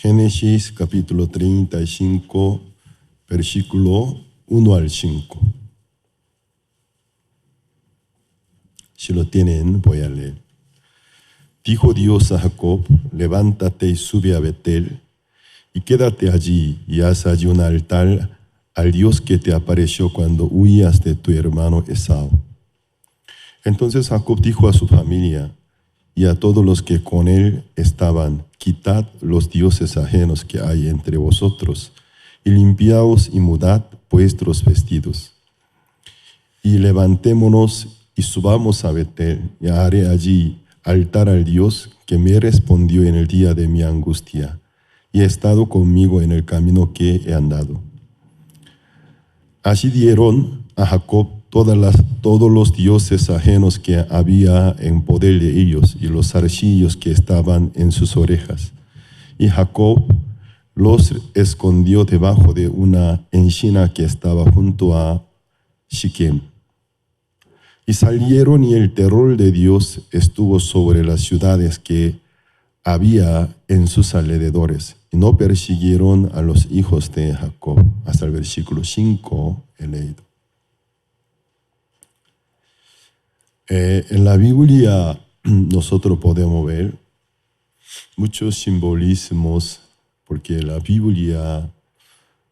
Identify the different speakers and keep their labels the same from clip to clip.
Speaker 1: Génesis capítulo 35, versículo 1 al 5. Si lo tienen, voy a leer. Dijo Dios a Jacob: levántate y sube a Betel, y quédate allí, y haz allí un altar al Dios que te apareció cuando huías de tu hermano Esau. Entonces Jacob dijo a su familia y a todos los que con él estaban: quitad los dioses ajenos que hay entre vosotros, y limpiaos y mudad vuestros vestidos. Y levantémonos y subamos a Betel, y haré allí altar al Dios que me respondió en el día de mi angustia, y ha estado conmigo en el camino que he andado. Así dieron a Jacob todos los dioses ajenos que había en poder de ellos, y los zarcillos que estaban en sus orejas. Y Jacob los escondió debajo de una encina que estaba junto a Siquem. Y salieron, y el terror de Dios estuvo sobre las ciudades que había en sus alrededores, y no persiguieron a los hijos de Jacob. Hasta el versículo 5 he leído. En la Biblia nosotros podemos ver muchos simbolismos, porque la Biblia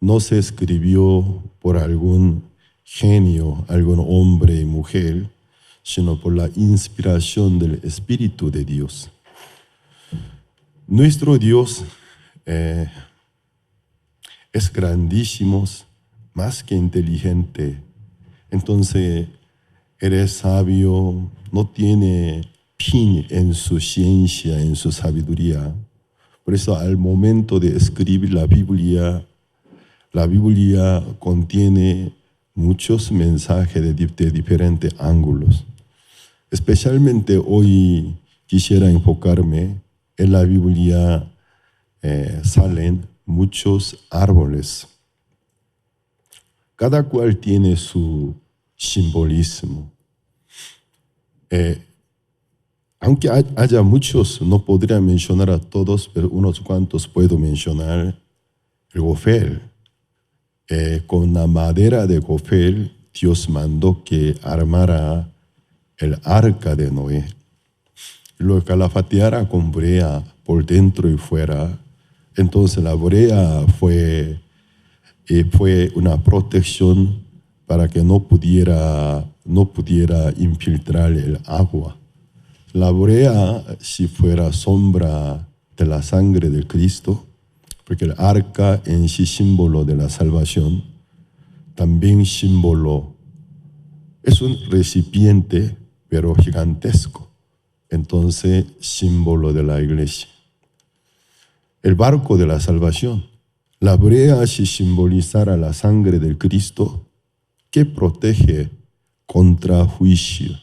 Speaker 1: no se escribió por algún genio, algún hombre y mujer, sino por la inspiración del Espíritu de Dios. Nuestro Dios es grandísimo, más que inteligente. Entonces, Él es sabio, no tiene fin en su ciencia, en su sabiduría. Por eso, al momento de escribir la Biblia contiene muchos mensajes de diferentes ángulos. Especialmente hoy quisiera enfocarme en la Biblia. Salen muchos árboles. Cada cual tiene su simbolismo. Aunque haya muchos, no podría mencionar a todos, pero unos cuantos puedo mencionar. El gofel. Con la madera de gofel, Dios mandó que armara el arca de Noé. Lo calafateara con brea por dentro y fuera. Entonces la brea fue una protección para que no pudiera infiltrar el agua. La brea, si fuera sombra de la sangre de Cristo, porque el arca en sí símbolo de la salvación, también símbolo, es un recipiente, pero gigantesco. Entonces, símbolo de la iglesia. El barco de la salvación. La brea, si simbolizara la sangre del Cristo, que protege contra juicio.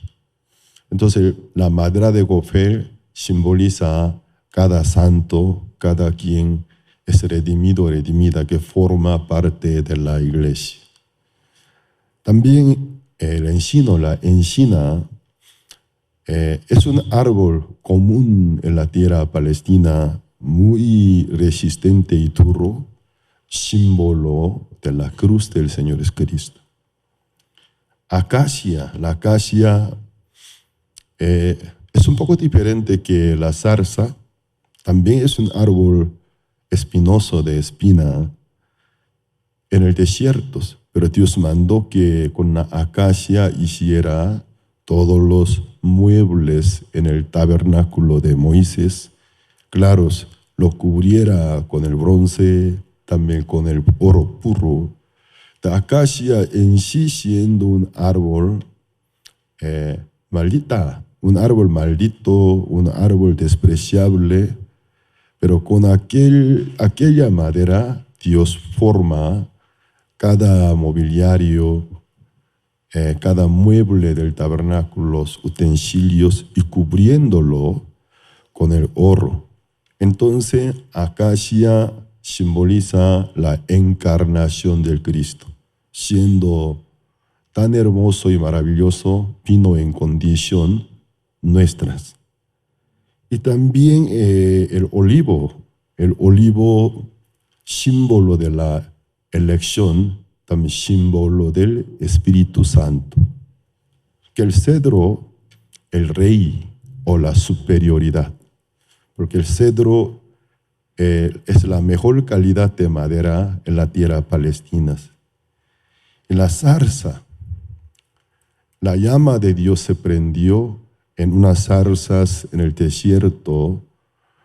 Speaker 1: Entonces, la madera de gofel simboliza cada santo, cada quien es redimido o redimida, que forma parte de la iglesia. También el encino, la encina, es un árbol común en la tierra palestina, muy resistente y duro, símbolo de la cruz del Señor Jesucristo. Acacia, la acacia es un poco diferente que la zarza, también es un árbol espinoso de espina en el desierto, pero Dios mandó que con la acacia hiciera todos los muebles en el tabernáculo de Moisés, claros, lo cubriera con el bronce, también con el oro puro. La acacia en sí siendo un árbol un árbol maldito, un árbol despreciable, pero con aquella madera Dios forma cada mobiliario, cada mueble del tabernáculo, los utensilios, y cubriéndolo con el oro. Entonces, acacia simboliza la encarnación del Cristo. Siendo tan hermoso y maravilloso, vino en condición nuestras. Y también el olivo el olivo, símbolo de la elección, también símbolo del Espíritu Santo. Que el cedro, el rey o la superioridad, porque el cedro es la mejor calidad de madera en la tierra palestina. En la zarza, la llama de Dios se prendió en unas zarzas en el desierto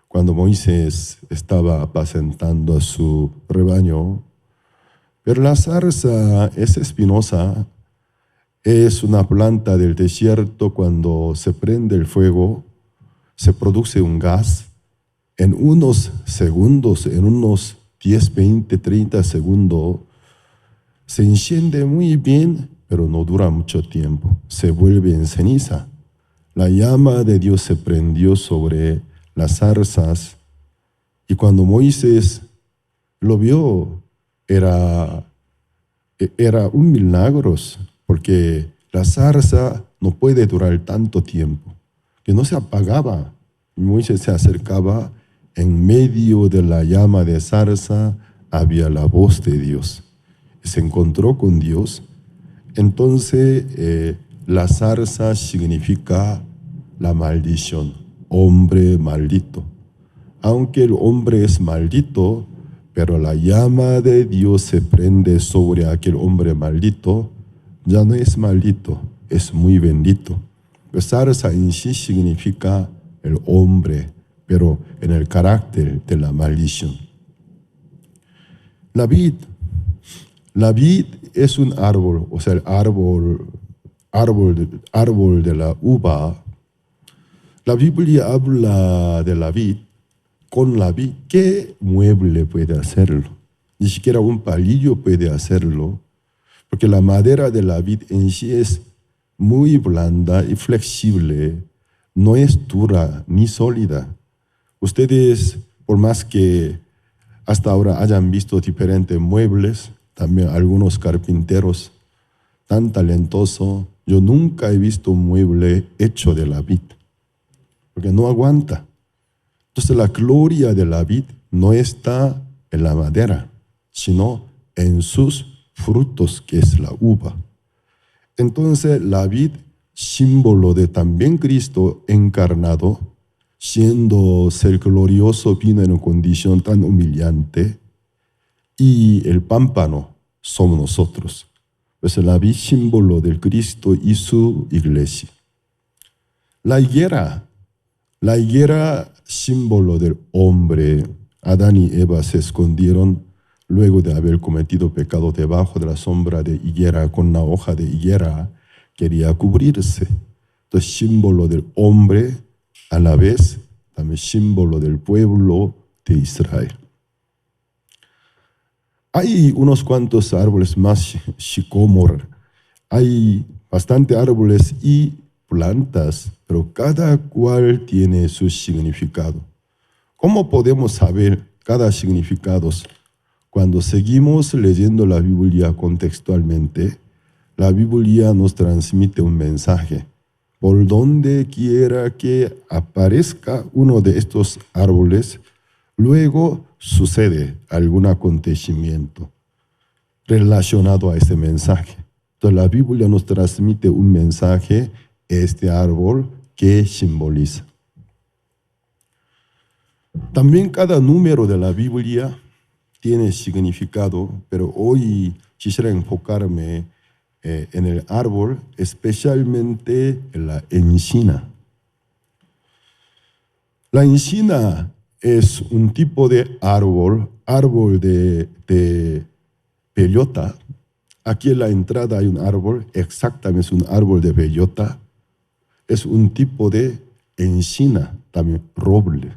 Speaker 1: cuando Moisés estaba apacentando a su rebaño. Pero la zarza es espinosa, es una planta del desierto. Cuando se prende el fuego, se produce un gas. En unos segundos, en unos 10, 20, 30 segundos, se enciende muy bien, pero no dura mucho tiempo. Se vuelve en ceniza. La llama de Dios se prendió sobre las zarzas y cuando Moisés lo vio, era un milagro, porque la zarza no puede durar tanto tiempo, que no se apagaba. Moisés se acercaba, en medio de la llama de zarza había la voz de Dios. Se encontró con Dios. Entonces, la zarza significa la maldición, hombre maldito. Aunque el hombre es maldito, pero la llama de Dios se prende sobre aquel hombre maldito, ya no es maldito, es muy bendito. La zarza en sí significa el hombre, pero en el carácter de la maldición. La vid es un árbol, o sea, el árbol de la uva. La Biblia habla de la vid. Con la vid, ¿qué mueble puede hacerlo? Ni siquiera un palillo puede hacerlo, porque la madera de la vid en sí es muy blanda y flexible, no es dura ni sólida. Ustedes, por más que hasta ahora hayan visto diferentes muebles, también algunos carpinteros tan talentosos, yo nunca he visto un mueble hecho de la vid, porque no aguanta. Entonces la gloria de la vid no está en la madera, sino en sus frutos, que es la uva. Entonces la vid, símbolo de también Cristo encarnado, siendo ser glorioso, vino en una condición tan humillante, y el pámpano somos nosotros. Pues la vid, símbolo del Cristo y su iglesia. La higuera, símbolo del hombre. Adán y Eva se escondieron luego de haber cometido pecado debajo de la sombra de higuera, con una hoja de higuera quería cubrirse. Entonces, símbolo del hombre, a la vez también símbolo del pueblo de Israel. Hay unos cuantos árboles más, sicómor, hay bastantes árboles y plantas, pero cada cual tiene su significado. ¿Cómo podemos saber cada significado? Cuando seguimos leyendo la Biblia contextualmente, la Biblia nos transmite un mensaje. Por donde quiera que aparezca uno de estos árboles, luego sucede algún acontecimiento relacionado a ese mensaje. Entonces la Biblia nos transmite un mensaje, este árbol, que simboliza. También cada número de la Biblia tiene significado, pero hoy quisiera enfocarme en el árbol, especialmente en la encina. La encina es un tipo de árbol de bellota. Aquí en la entrada hay un árbol, exactamente es un árbol de bellota. Es un tipo de encina, también roble.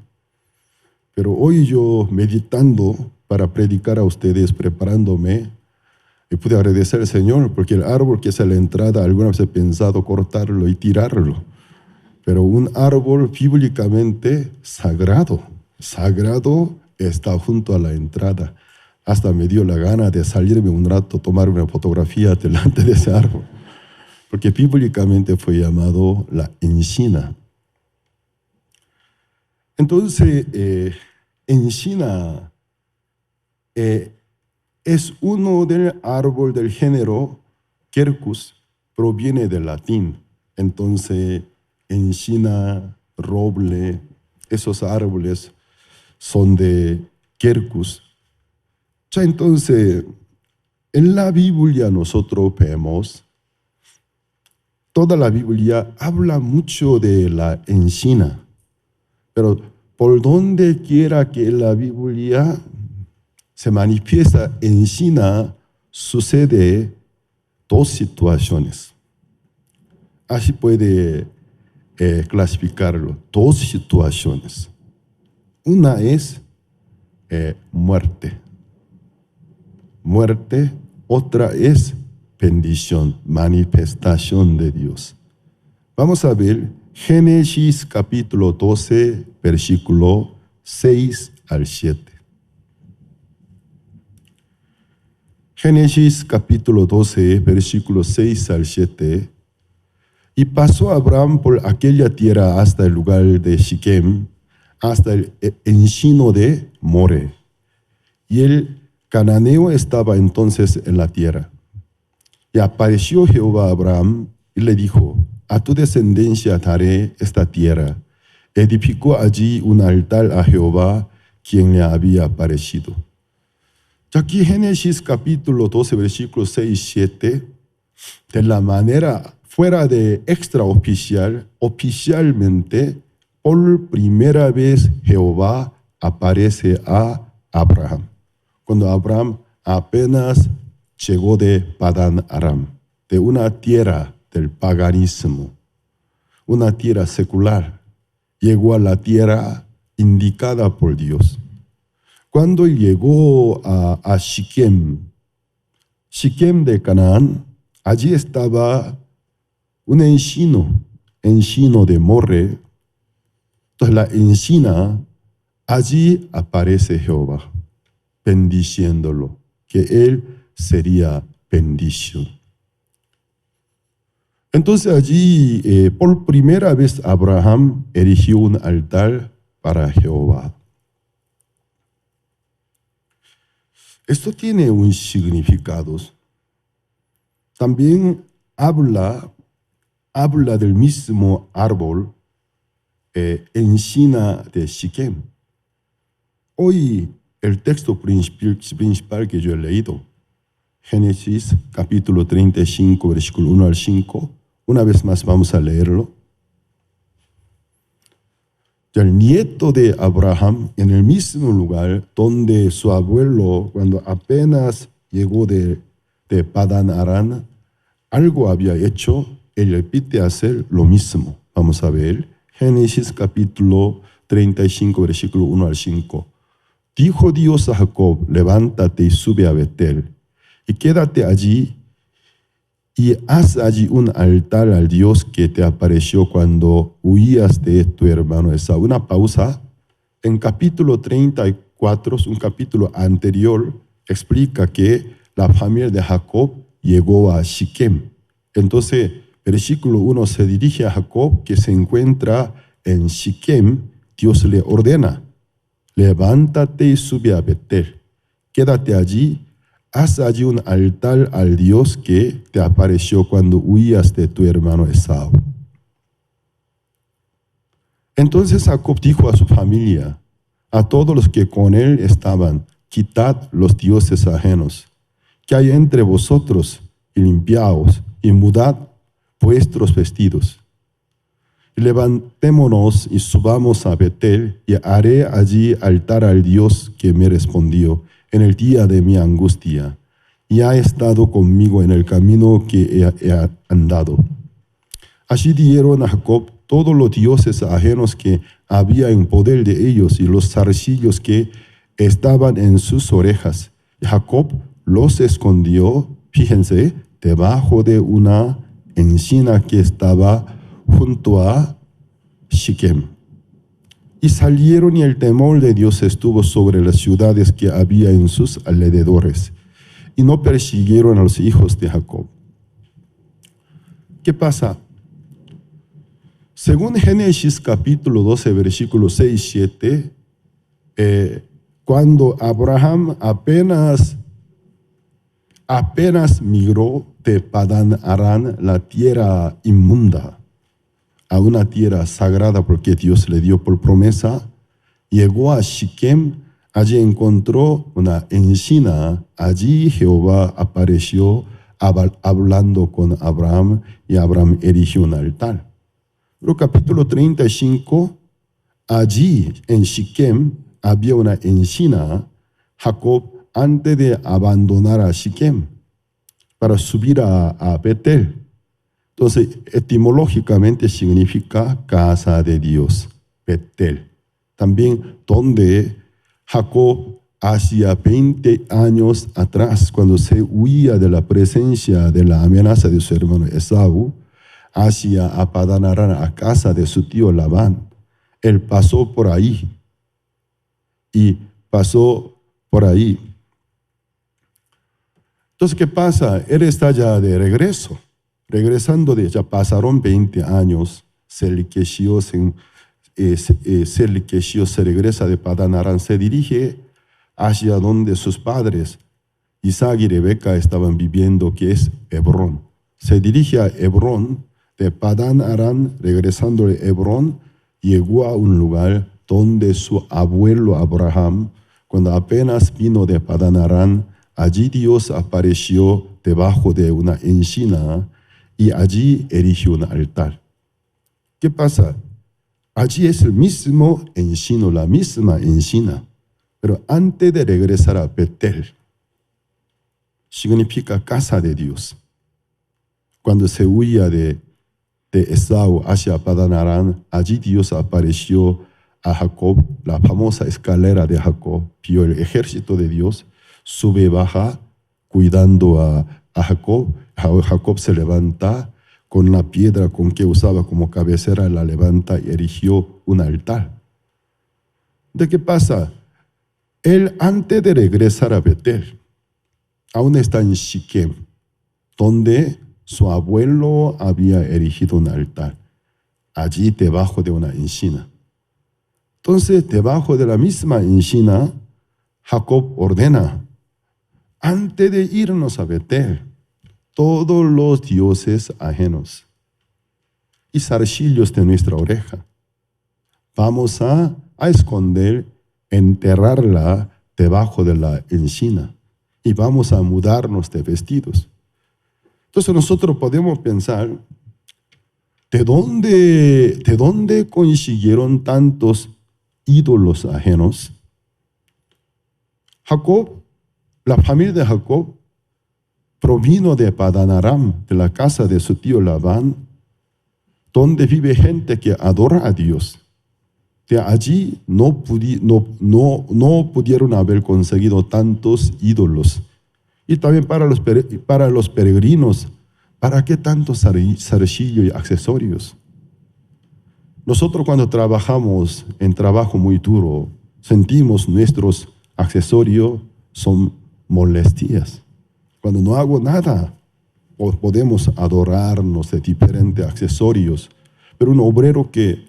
Speaker 1: Pero hoy yo, meditando para predicar a ustedes, preparándome, y pude agradecer al Señor, porque el árbol que es a la entrada, alguna vez he pensado cortarlo y tirarlo. Pero un árbol bíblicamente sagrado está junto a la entrada. Hasta me dio la gana de salirme un rato, tomar una fotografía delante de ese árbol, porque bíblicamente fue llamado la encina. Entonces, encina es uno del árbol del género Quercus, proviene del latín. Entonces, encina, roble, esos árboles son de Quercus. Ya entonces, en la Biblia nosotros vemos, toda la Biblia habla mucho de la encina, pero por donde quiera que la Biblia se manifiesta encina, sucede dos situaciones. Así puede clasificarlo, dos situaciones. Una es muerte. Muerte, otra es bendición, manifestación de Dios. Vamos a ver Génesis capítulo 12, versículo 6 al 7. Génesis capítulo 12, versículo 6 al 7. Y pasó Abraham por aquella tierra hasta el lugar de Siquem, hasta el encino de More. Y el cananeo estaba entonces en la tierra. Y apareció Jehová a Abraham y le dijo: a tu descendencia daré esta tierra. Edificó allí un altar a Jehová, quien le había aparecido. Aquí Génesis capítulo 12, versículos 6 y 7, de la manera fuera de extraoficial, oficialmente, por primera vez Jehová aparece a Abraham. Cuando Abraham apenas llegó de Padán Aram, de una tierra del paganismo, una tierra secular, llegó a la tierra indicada por Dios. Cuando llegó a Siquem de Canaán, allí estaba un encino de More. Entonces la encina, allí aparece Jehová, bendiciéndolo, que él sería bendición. Entonces allí, por primera vez, Abraham erigió un altar para Jehová. Esto tiene un significado. También habla del mismo árbol, encina de Siquem. Hoy el texto principal que yo he leído, Génesis capítulo 35, versículo 1 al 5, una vez más vamos a leerlo. El nieto de Abraham, en el mismo lugar donde su abuelo, cuando apenas llegó de Padán Aram, algo había hecho, él repite hacer lo mismo. Vamos a ver Génesis capítulo 35, versículo 1 al 5. Dijo Dios a Jacob: levántate y sube a Betel, y quédate allí, y haz allí un altar al Dios que te apareció cuando huías de tu hermano Esaú. Una pausa. En capítulo 34, un capítulo anterior, explica que la familia de Jacob llegó a Siquem. Entonces, versículo 1 se dirige a Jacob, que se encuentra en Siquem. Dios le ordena: levántate y sube a Betel, quédate allí, haz allí un altar al Dios que te apareció cuando huías de tu hermano Esaú. Entonces Jacob dijo a su familia, a todos los que con él estaban: quitad los dioses ajenos que hay entre vosotros, y limpiaos, y mudad vuestros vestidos. Y levantémonos y subamos a Betel, y haré allí altar al Dios que me respondió en el día de mi angustia, y ha estado conmigo en el camino que he andado. Así dieron a Jacob todos los dioses ajenos que había en poder de ellos, y los zarcillos que estaban en sus orejas. Y Jacob los escondió, fíjense, debajo de una encina que estaba junto a Siquem. Y salieron, y el temor de Dios estuvo sobre las ciudades que había en sus alrededores, y no persiguieron a los hijos de Jacob. ¿Qué pasa? Según Génesis capítulo 12, versículos 6 y 7, cuando Abraham apenas migró de Padán Aram, la tierra inmunda, a una tierra sagrada porque Dios le dio por promesa, llegó a Shiquem, allí encontró una encina, allí Jehová apareció hablando con Abraham y Abraham erigió un altar. Pero capítulo 35, allí en Shiquem había una encina. Jacob, antes de abandonar a Shiquem para subir a Betel, entonces etimológicamente significa casa de Dios, Betel. También donde Jacob hacía 20 años atrás, cuando se huía de la presencia de la amenaza de su hermano Esaú, hacia a Padán Aram, a casa de su tío Labán. Él pasó por ahí y pasó por ahí. Entonces, ¿qué pasa? Él está ya de regreso. Regresando de ya pasaron 20 años, se regresa de Padán Aram, se dirige hacia donde sus padres, Isaac y Rebeca, estaban viviendo, que es Hebrón. Se dirige a Hebrón, de Padán Aram, regresando de Hebrón, llegó a un lugar donde su abuelo Abraham, cuando apenas vino de Padán Aram, allí Dios apareció debajo de una encina y allí erigió un altar. ¿Qué pasa? Allí es el mismo encino, la misma encina, pero antes de regresar a Betel, significa casa de Dios. Cuando se huía de Esaú hacia Padán Aram, allí Dios apareció a Jacob, la famosa escalera de Jacob, vio el ejército de Dios, sube, baja, cuidando a Jacob. Jacob se levanta con la piedra con que usaba como cabecera, la levanta y erigió un altar. ¿De qué pasa? Él, antes de regresar a Betel, aún está en Shiquem, donde su abuelo había erigido un altar, allí debajo de una encina. Entonces, debajo de la misma encina, Jacob ordena, antes de irnos a Betel, todos los dioses ajenos y zarcillos de nuestra oreja, vamos a esconder, enterrarla debajo de la encina y vamos a mudarnos de vestidos. Entonces nosotros podemos pensar, ¿de dónde consiguieron tantos ídolos ajenos? Jacob, la familia de Jacob, provino de Padán Aram, de la casa de su tío Labán, donde vive gente que adora a Dios. De allí no pudieron haber conseguido tantos ídolos. Y también para los peregrinos, ¿para qué tantos zarcillos y accesorios? Nosotros cuando trabajamos en trabajo muy duro, sentimos nuestros accesorios son molestias. Cuando no hago nada, podemos adorarnos de diferentes accesorios. Pero un obrero que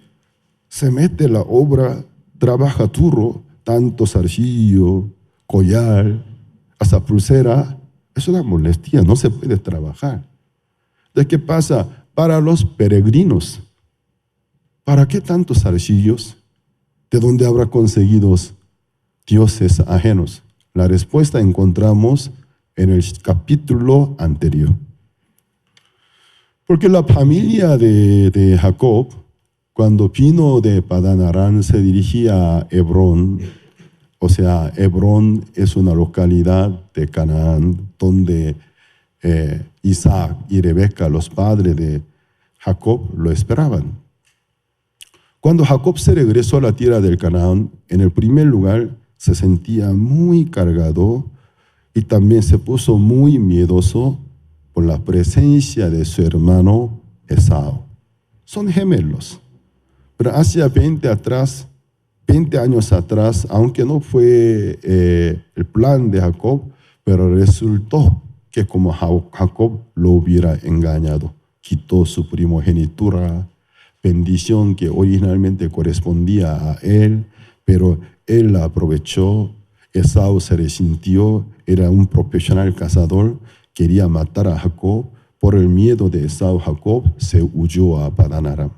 Speaker 1: se mete en la obra, trabaja duro, tanto zarcillo, collar, hasta pulsera, es una molestia, no se puede trabajar. ¿De qué pasa? Para los peregrinos, ¿para qué tantos zarcillos? ¿De dónde habrá conseguido dioses ajenos? La respuesta encontramos en el capítulo anterior. Porque la familia de Jacob, cuando vino de Padán Aram, se dirigía a Hebrón. O sea, Hebrón es una localidad de Canaán donde Isaac y Rebeca, los padres de Jacob, lo esperaban. Cuando Jacob se regresó a la tierra del Canaán, en el primer lugar se sentía muy cargado y también se puso muy miedoso por la presencia de su hermano Esaú. Son gemelos, pero hacia 20 años atrás, aunque no fue el plan de Jacob, pero resultó que como Jacob lo hubiera engañado, quitó su primogenitura, bendición que originalmente correspondía a él, pero él la aprovechó. Esaú se resintió, era un profesional cazador, quería matar a Jacob. Por el miedo de Esaú, Jacob se huyó a Padán Aram.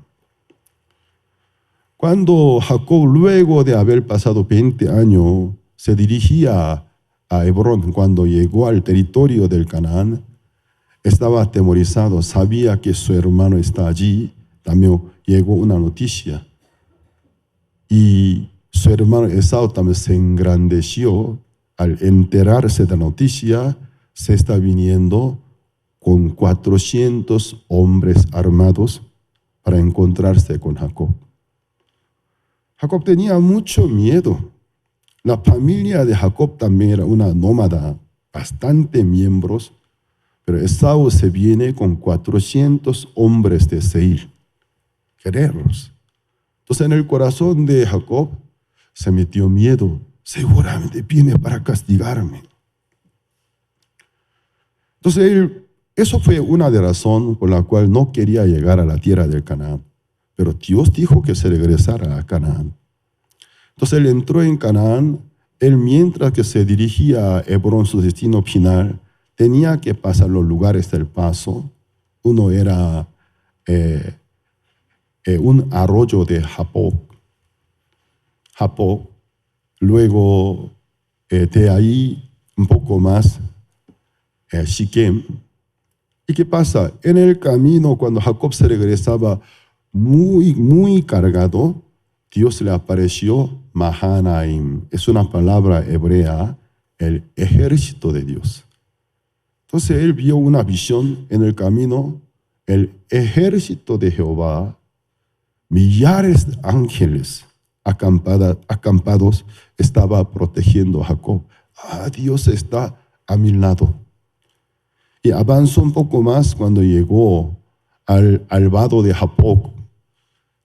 Speaker 1: Cuando Jacob, luego de haber pasado 20 años, se dirigía a Hebrón, cuando llegó al territorio del Canaán, estaba atemorizado, sabía que su hermano está allí. También llegó una noticia. Y su hermano Esaú también se engrandeció al enterarse de la noticia. Se está viniendo con 400 hombres armados para encontrarse con Jacob. Jacob tenía mucho miedo. La familia de Jacob también era una nómada, bastante miembros, pero Esaú se viene con 400 hombres de Seir, guerreros. Entonces en el corazón de Jacob se metió miedo. Seguramente viene para castigarme. Entonces eso fue una de las razones por la cual no quería llegar a la tierra del Canaán. Pero Dios dijo que se regresara a Canaán. Entonces él entró en Canaán. Él, mientras que se dirigía a Hebrón, su destino final, tenía que pasar los lugares del paso. Uno era un arroyo de Jaboc. Luego de ahí un poco más Siquem. ¿Y qué pasa? En el camino, cuando Jacob se regresaba muy cargado, Dios le apareció Mahanaim. Es una palabra hebrea, el ejército de Dios. Entonces él vio una visión en el camino, el ejército de Jehová, millares de ángeles acampados, estaba protegiendo a Jacob. Dios está a mi lado. Y avanzó un poco más cuando llegó al vado de Jaboc.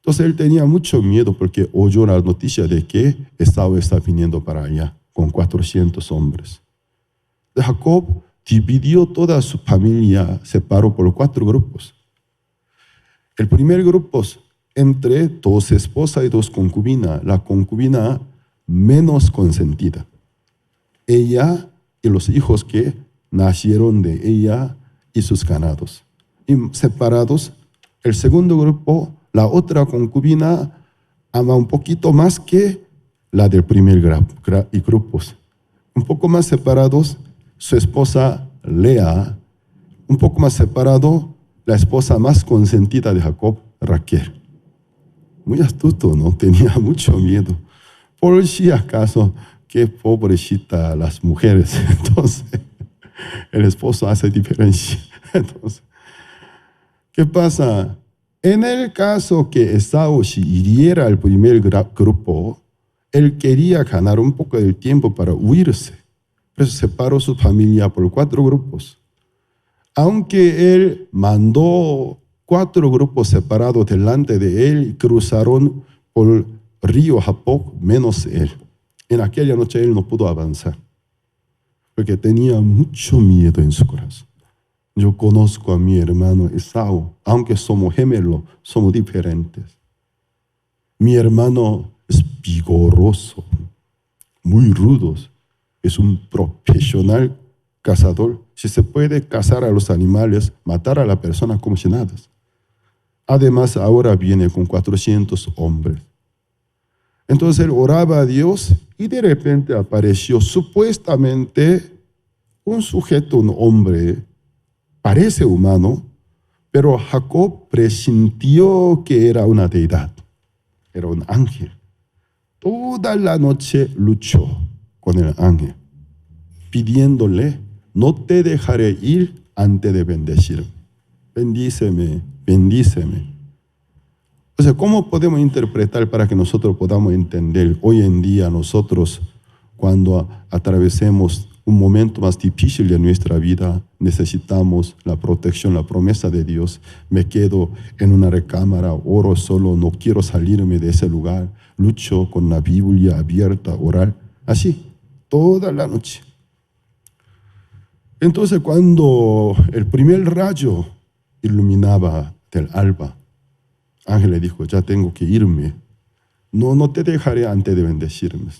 Speaker 1: Entonces él tenía mucho miedo porque oyó la noticia de que Esaú está viniendo para allá con 400 hombres. Jacob dividió toda su familia, separó por 4 grupos. El primer grupo, entre 2 esposas y 2 concubinas, la concubina menos consentida. Ella y los hijos que nacieron de ella y sus ganados. Y separados, el segundo grupo, la otra concubina ama un poquito más que la del primer grupo. Un poco más separados, su esposa Lea. Un poco más separado, la esposa más consentida de Jacob, Raquel. Muy astuto, ¿no? Tenía mucho miedo. Por si acaso, qué pobrecita las mujeres. Entonces, el esposo hace diferencia. Entonces, ¿qué pasa? En el caso que Esaú si hiriera al primer grupo, él quería ganar un poco de tiempo para huirse. Por eso separó su familia por 4 grupos. Aunque él mandó 4 grupos separados delante de él, cruzaron por el río Jaboc, menos él. En aquella noche él no pudo avanzar, porque tenía mucho miedo en su corazón. Yo conozco a mi hermano Esaú, aunque somos gemelos, somos diferentes. Mi hermano es vigoroso, muy rudo, es un profesional cazador. Si se puede cazar a los animales, matar a la persona como si nada. Además, ahora viene con 400 hombres. Entonces él oraba a Dios y de repente apareció supuestamente un sujeto, un hombre, parece humano, pero Jacob presintió que era una deidad, era un ángel. Toda la noche luchó con el ángel, pidiéndole: no te dejaré ir antes de bendecirme. Bendíceme, bendíceme. O sea, ¿cómo podemos interpretar para que nosotros podamos entender hoy en día nosotros, cuando atravesemos un momento más difícil de nuestra vida, necesitamos la protección, la promesa de Dios? Me quedo en una recámara, oro solo, no quiero salirme de ese lugar, lucho con la Biblia abierta, orar, así, toda la noche. Entonces, cuando el primer rayo iluminaba del alba, ángel le dijo: ya tengo que irme, no te dejaré antes de bendecirme.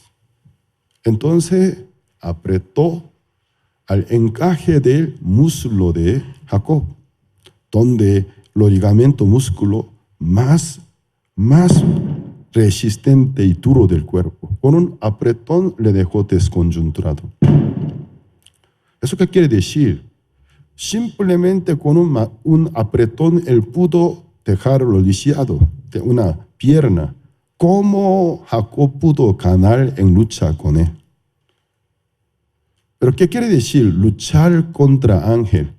Speaker 1: Entonces apretó al encaje del muslo de Jacob, donde los ligamentos músculo más resistente y duro del cuerpo. Con un apretón le dejó desconjunturado. ¿Eso qué quiere decir? Simplemente con un apretón él pudo dejarlo lisiado de una pierna. ¿Cómo Jacob pudo ganar en lucha con él? ¿Pero qué quiere decir luchar contra ángel?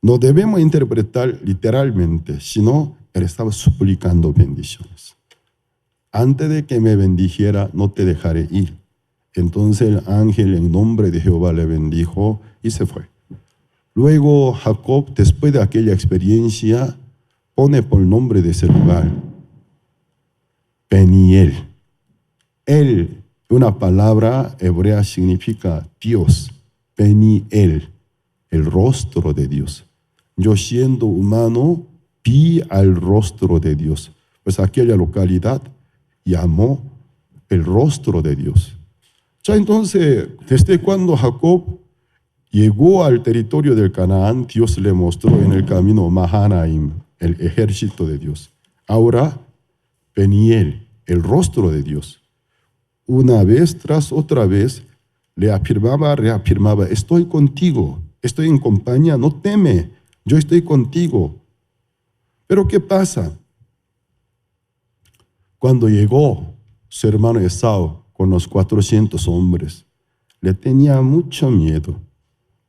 Speaker 1: No debemos interpretar literalmente, sino él estaba suplicando bendiciones. Antes de que me bendijera, no te dejaré ir. Entonces el ángel en nombre de Jehová le bendijo y se fue. Luego Jacob, después de aquella experiencia, pone por nombre de ese lugar Peniel. Él, una palabra hebrea significa Dios. Peniel, el rostro de Dios. Yo siendo humano, vi al rostro de Dios. Pues aquella localidad llamó el rostro de Dios. Ya entonces, desde cuando Jacob llegó al territorio del Canaán, Dios le mostró en el camino Mahanaim, el ejército de Dios. Ahora, Peniel, el rostro de Dios. Una vez tras otra vez, le reafirmaba, estoy contigo, estoy en compañía, no teme, yo estoy contigo. Pero ¿qué pasa? Cuando llegó su hermano Esaú con los 400 hombres, le tenía mucho miedo.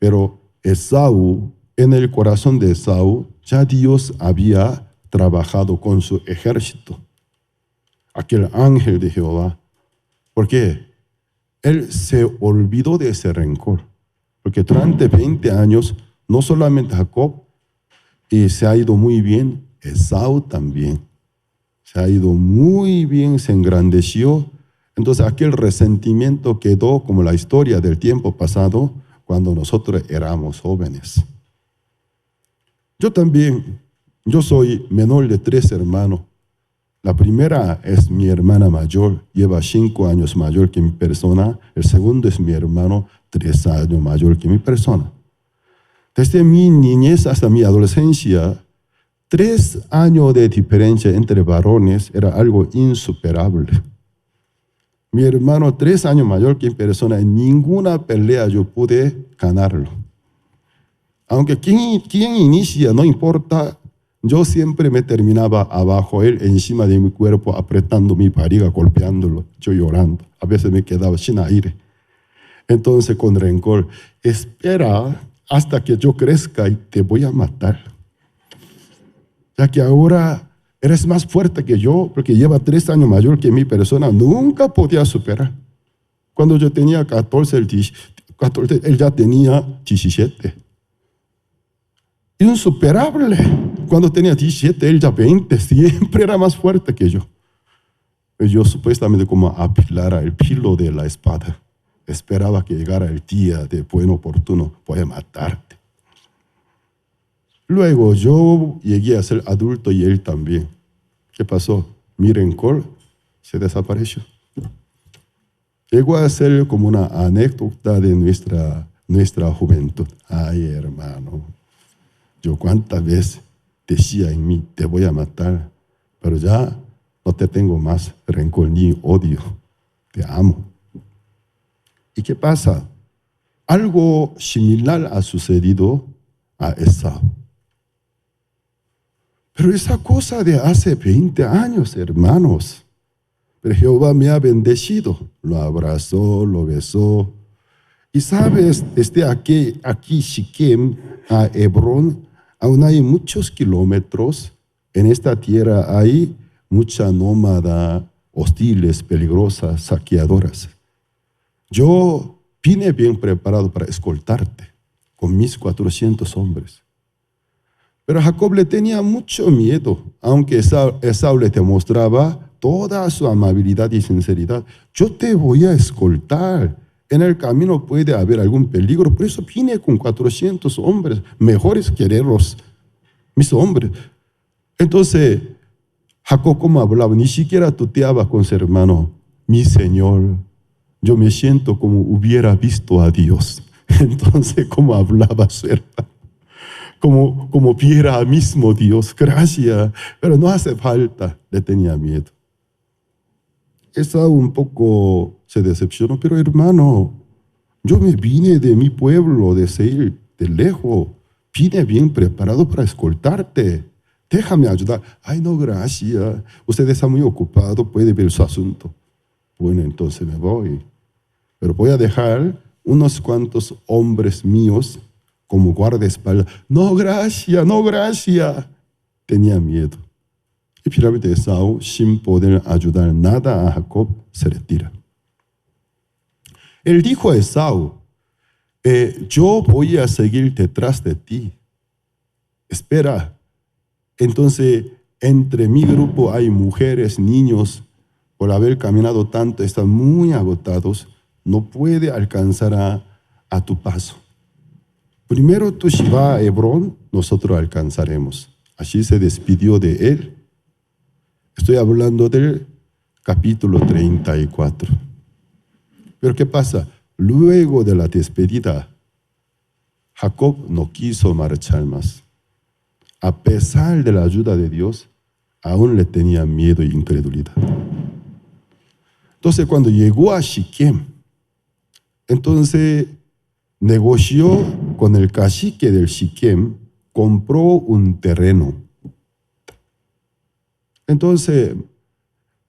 Speaker 1: Pero Esaú, en el corazón de Esaú, ya Dios había trabajado con su ejército. Aquel ángel de Jehová. ¿Por qué? Él se olvidó de ese rencor. Porque durante 20 años, no solamente Jacob, y se ha ido muy bien, Esaú también. Se ha ido muy bien, se engrandeció. Entonces aquel resentimiento quedó como la historia del tiempo pasado cuando nosotros éramos jóvenes. Yo también, yo soy menor de 3 hermanos. La primera es mi hermana mayor, lleva 5 años mayor que mi persona. El segundo es mi hermano, 3 años mayor que mi persona. Desde mi niñez hasta mi adolescencia, 3 años de diferencia entre varones era algo insuperable. Mi hermano, 3 años mayor que mi persona, en ninguna pelea yo pude ganarlo. Aunque quien inicia, no importa, yo siempre me terminaba abajo, él encima de mi cuerpo, apretando mi barriga, golpeándolo, yo llorando. A veces me quedaba sin aire. Entonces con rencor, espera hasta que yo crezca y te voy a matar. Ya que ahora eres más fuerte que yo, porque lleva 3 años mayor que mi persona, nunca podía superar. Cuando yo tenía 14, él ya tenía 17. Insuperable. Cuando tenía 17, él ya 20, siempre era más fuerte que yo. Yo supuestamente como apilara el filo de la espada. Esperaba que llegara el día de buen oportuno, voy a matarte. Luego yo llegué a ser adulto y él también. ¿Qué pasó? Mi rencor se desapareció. Llegó a ser como una anécdota de nuestra juventud. Ay, hermano, yo cuántas veces decía en mí, te voy a matar, pero ya no te tengo más rencor ni odio, te amo. ¿Y qué pasa? Algo similar ha sucedido a Esaú. Pero esa cosa de hace 20 años, hermanos. Pero Jehová me ha bendecido. Lo abrazó, lo besó. Y sabes, desde aquí Siquem a Hebrón, aún hay muchos kilómetros. En esta tierra hay mucha nómada, hostiles, peligrosas, saqueadoras. Yo vine bien preparado para escoltarte con mis 400 hombres. Pero Jacob le tenía mucho miedo, aunque Esaú le demostraba toda su amabilidad y sinceridad. Yo te voy a escoltar. En el camino puede haber algún peligro, por eso vine con 400 hombres, mejores guerreros, mis hombres. Entonces, Jacob, ¿cómo hablaba? Ni siquiera tuteaba con su hermano, mi señor, yo me siento como hubiera visto a Dios. Entonces, como hablaba su hermano, como viera al mismo Dios, gracias, pero no hace falta, le tenía miedo. Esaú un poco se decepcionó, pero hermano, yo me vine de mi pueblo, de Seir, de lejos, vine bien preparado para escoltarte, déjame ayudar. Ay, no, gracias, usted está muy ocupado, puede ver su asunto. Bueno, entonces me voy, pero voy a dejar unos cuantos hombres míos como guardaespaldas. No, gracias, no, gracias. Tenía miedo. Y finalmente Esaú, sin poder ayudar nada a Jacob, se retira. Él dijo a Esaú, yo voy a seguir detrás de ti. Espera. Entonces, entre mi grupo hay mujeres, niños, por haber caminado tanto, están muy agotados, no puede alcanzar a tu paso. Primero tú vas a Hebrón, nosotros alcanzaremos. Así se despidió de él. Estoy hablando del capítulo 34. Pero ¿qué pasa? Luego de la despedida, Jacob no quiso marchar más. A pesar de la ayuda de Dios, aún le tenía miedo e incredulidad. Entonces, cuando llegó a Siquem, entonces negoció con el cacique del Siquem, compró un terreno. Entonces,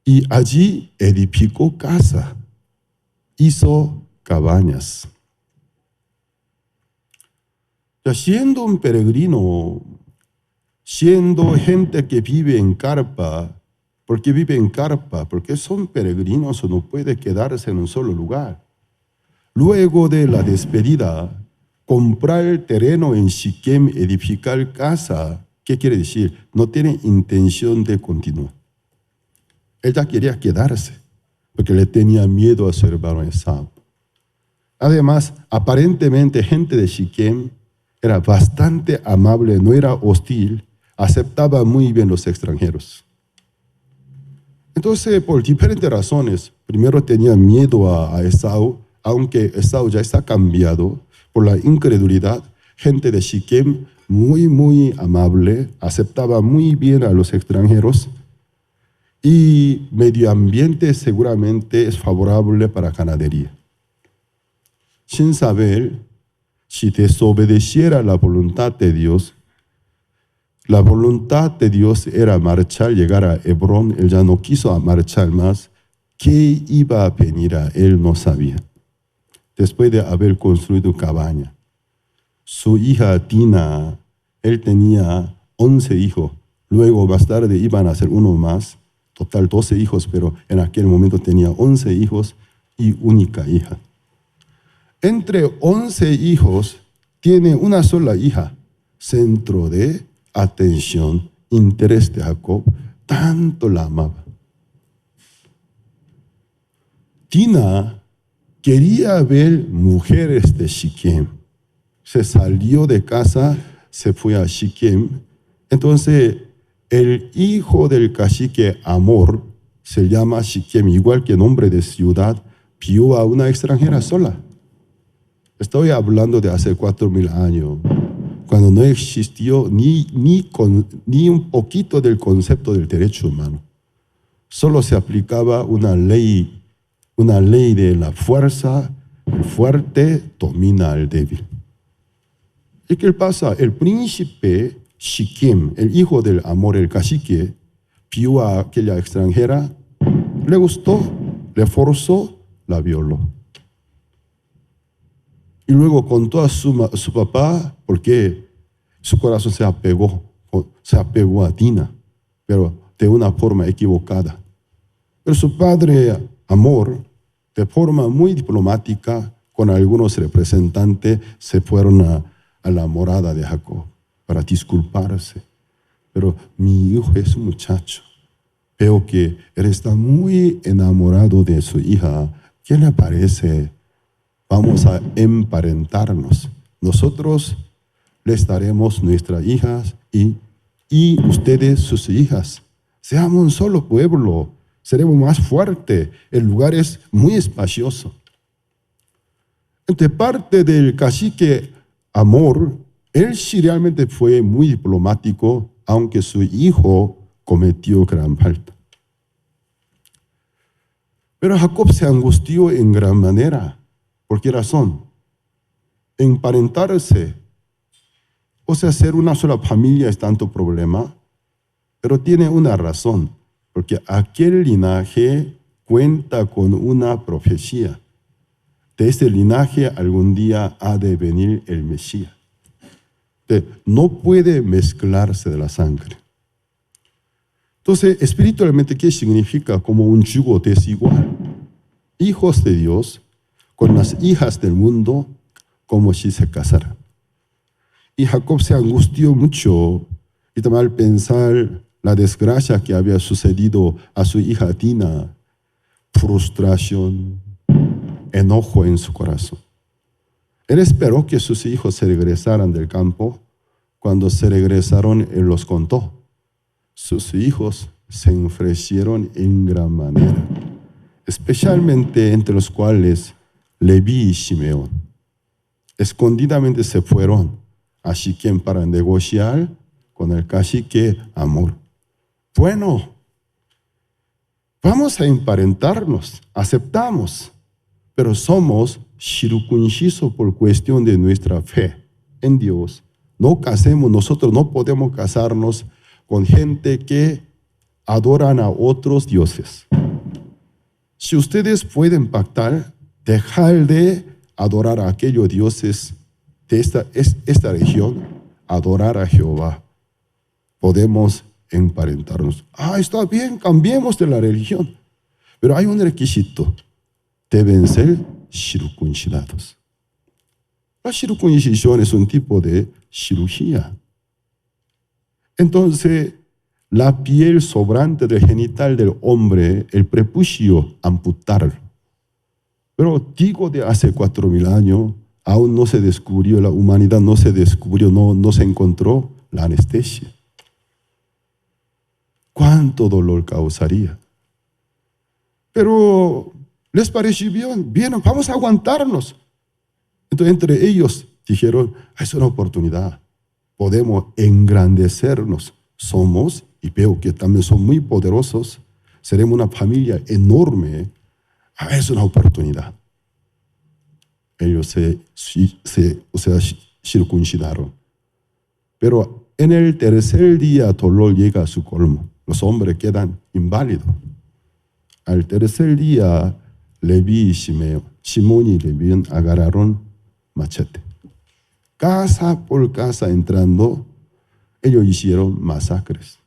Speaker 1: y allí edificó casa, hizo cabañas. Ya siendo un peregrino, siendo gente que vive en carpa, porque vive en carpa, porque son peregrinos o no puede quedarse en un solo lugar. Luego de la despedida, comprar el terreno en Siquem, edificar casa, ¿qué quiere decir? No tiene intención de continuar. Ella quería quedarse, porque le tenía miedo a su hermano Esaú. Además, aparentemente, gente de Siquem era bastante amable, no era hostil, aceptaba muy bien los extranjeros. Entonces, por diferentes razones, primero tenía miedo a Esaú, aunque Esaú ya está cambiado por la incredulidad. Gente de Siquem muy, muy amable, aceptaba muy bien a los extranjeros y medio ambiente seguramente es favorable para ganadería. Sin saber, si desobedeciera la voluntad de Dios, la voluntad de Dios era marchar, llegar a Hebrón. Él ya no quiso marchar más. ¿Qué iba a venir a él? No sabía. Después de haber construido cabaña, su hija Dina, él tenía 11 hijos. Luego, más tarde, iban a ser uno más. Total 12 hijos, pero en aquel momento tenía 11 hijos y única hija. Entre 11 hijos, tiene una sola hija, centro de atención, interés de Jacob, tanto la amaba. Dina quería ver mujeres de Siquem. Se salió de casa, se fue a Siquem. Entonces, el hijo del cacique Amor, se llama Siquem, igual que nombre de ciudad, vio a una extranjera sola. Estoy hablando de hace 4,000 años, cuando no existió ni un poquito del concepto del derecho humano. Solo se aplicaba una ley de la fuerza, el fuerte domina al débil. ¿Y qué pasa? El príncipe Siquem, el hijo del Amor, el cacique, vio a aquella extranjera, le gustó, le forzó, la violó. Y luego contó a su papá, porque su corazón se apegó a Dina, pero de una forma equivocada. Pero su padre, Amor, de forma muy diplomática, con algunos representantes, se fueron a la morada de Jacob para disculparse. Pero mi hijo es un muchacho. Veo que él está muy enamorado de su hija. ¿Qué le parece? Vamos a emparentarnos. Nosotros les daremos nuestras hijas y ustedes sus hijas. Seamos un solo pueblo, seremos más fuertes. El lugar es muy espacioso. De parte del cacique Amor, él sí realmente fue muy diplomático, aunque su hijo cometió gran falta. Pero Jacob se angustió en gran manera. ¿Por qué razón? Emparentarse, o sea, ser una sola familia es tanto problema, pero tiene una razón, porque aquel linaje cuenta con una profecía. De este linaje algún día ha de venir el Mesías. No puede mezclarse de la sangre. Entonces, espiritualmente, ¿qué significa? Como un yugo desigual. Hijos de Dios con las hijas del mundo, como si se casaran. Y Jacob se angustió mucho, y también al pensar la desgracia que había sucedido a su hija Dina, frustración, enojo en su corazón. Él esperó que sus hijos se regresaran del campo. Cuando se regresaron, él los contó. Sus hijos se enfurecieron en gran manera, especialmente entre los cuales Leví y Simeón. Escondidamente se fueron a Siquem para negociar con el cacique Amor. Bueno, vamos a emparentarnos, aceptamos, pero somos circuncisos por cuestión de nuestra fe en Dios. No casemos, nosotros no podemos casarnos con gente que adoran a otros dioses. Si ustedes pueden pactar, dejar de adorar a aquellos dioses de esta región, adorar a Jehová, podemos emparentarnos. Está bien, cambiemos de la religión. Pero hay un requisito: deben ser circuncidados. La circuncisión es un tipo de cirugía. Entonces, la piel sobrante del genital del hombre, el prepucio, amputarlo. Pero digo, de hace 4.000 años, aún no se descubrió, la humanidad no se descubrió, no se encontró la anestesia. ¿Cuánto dolor causaría? Pero les pareció bien, vamos a aguantarnos. Entonces, entre ellos dijeron, es una oportunidad, podemos engrandecernos. Somos, y veo que también son muy poderosos, seremos una familia enorme. Es una oportunidad. Ellos se circuncidaron. Pero en el tercer día el dolor llega a su colmo. Los hombres quedan inválidos. Al tercer día, Leví y Simón y Leví agarraron machete. Casa por casa entrando, ellos hicieron masacres.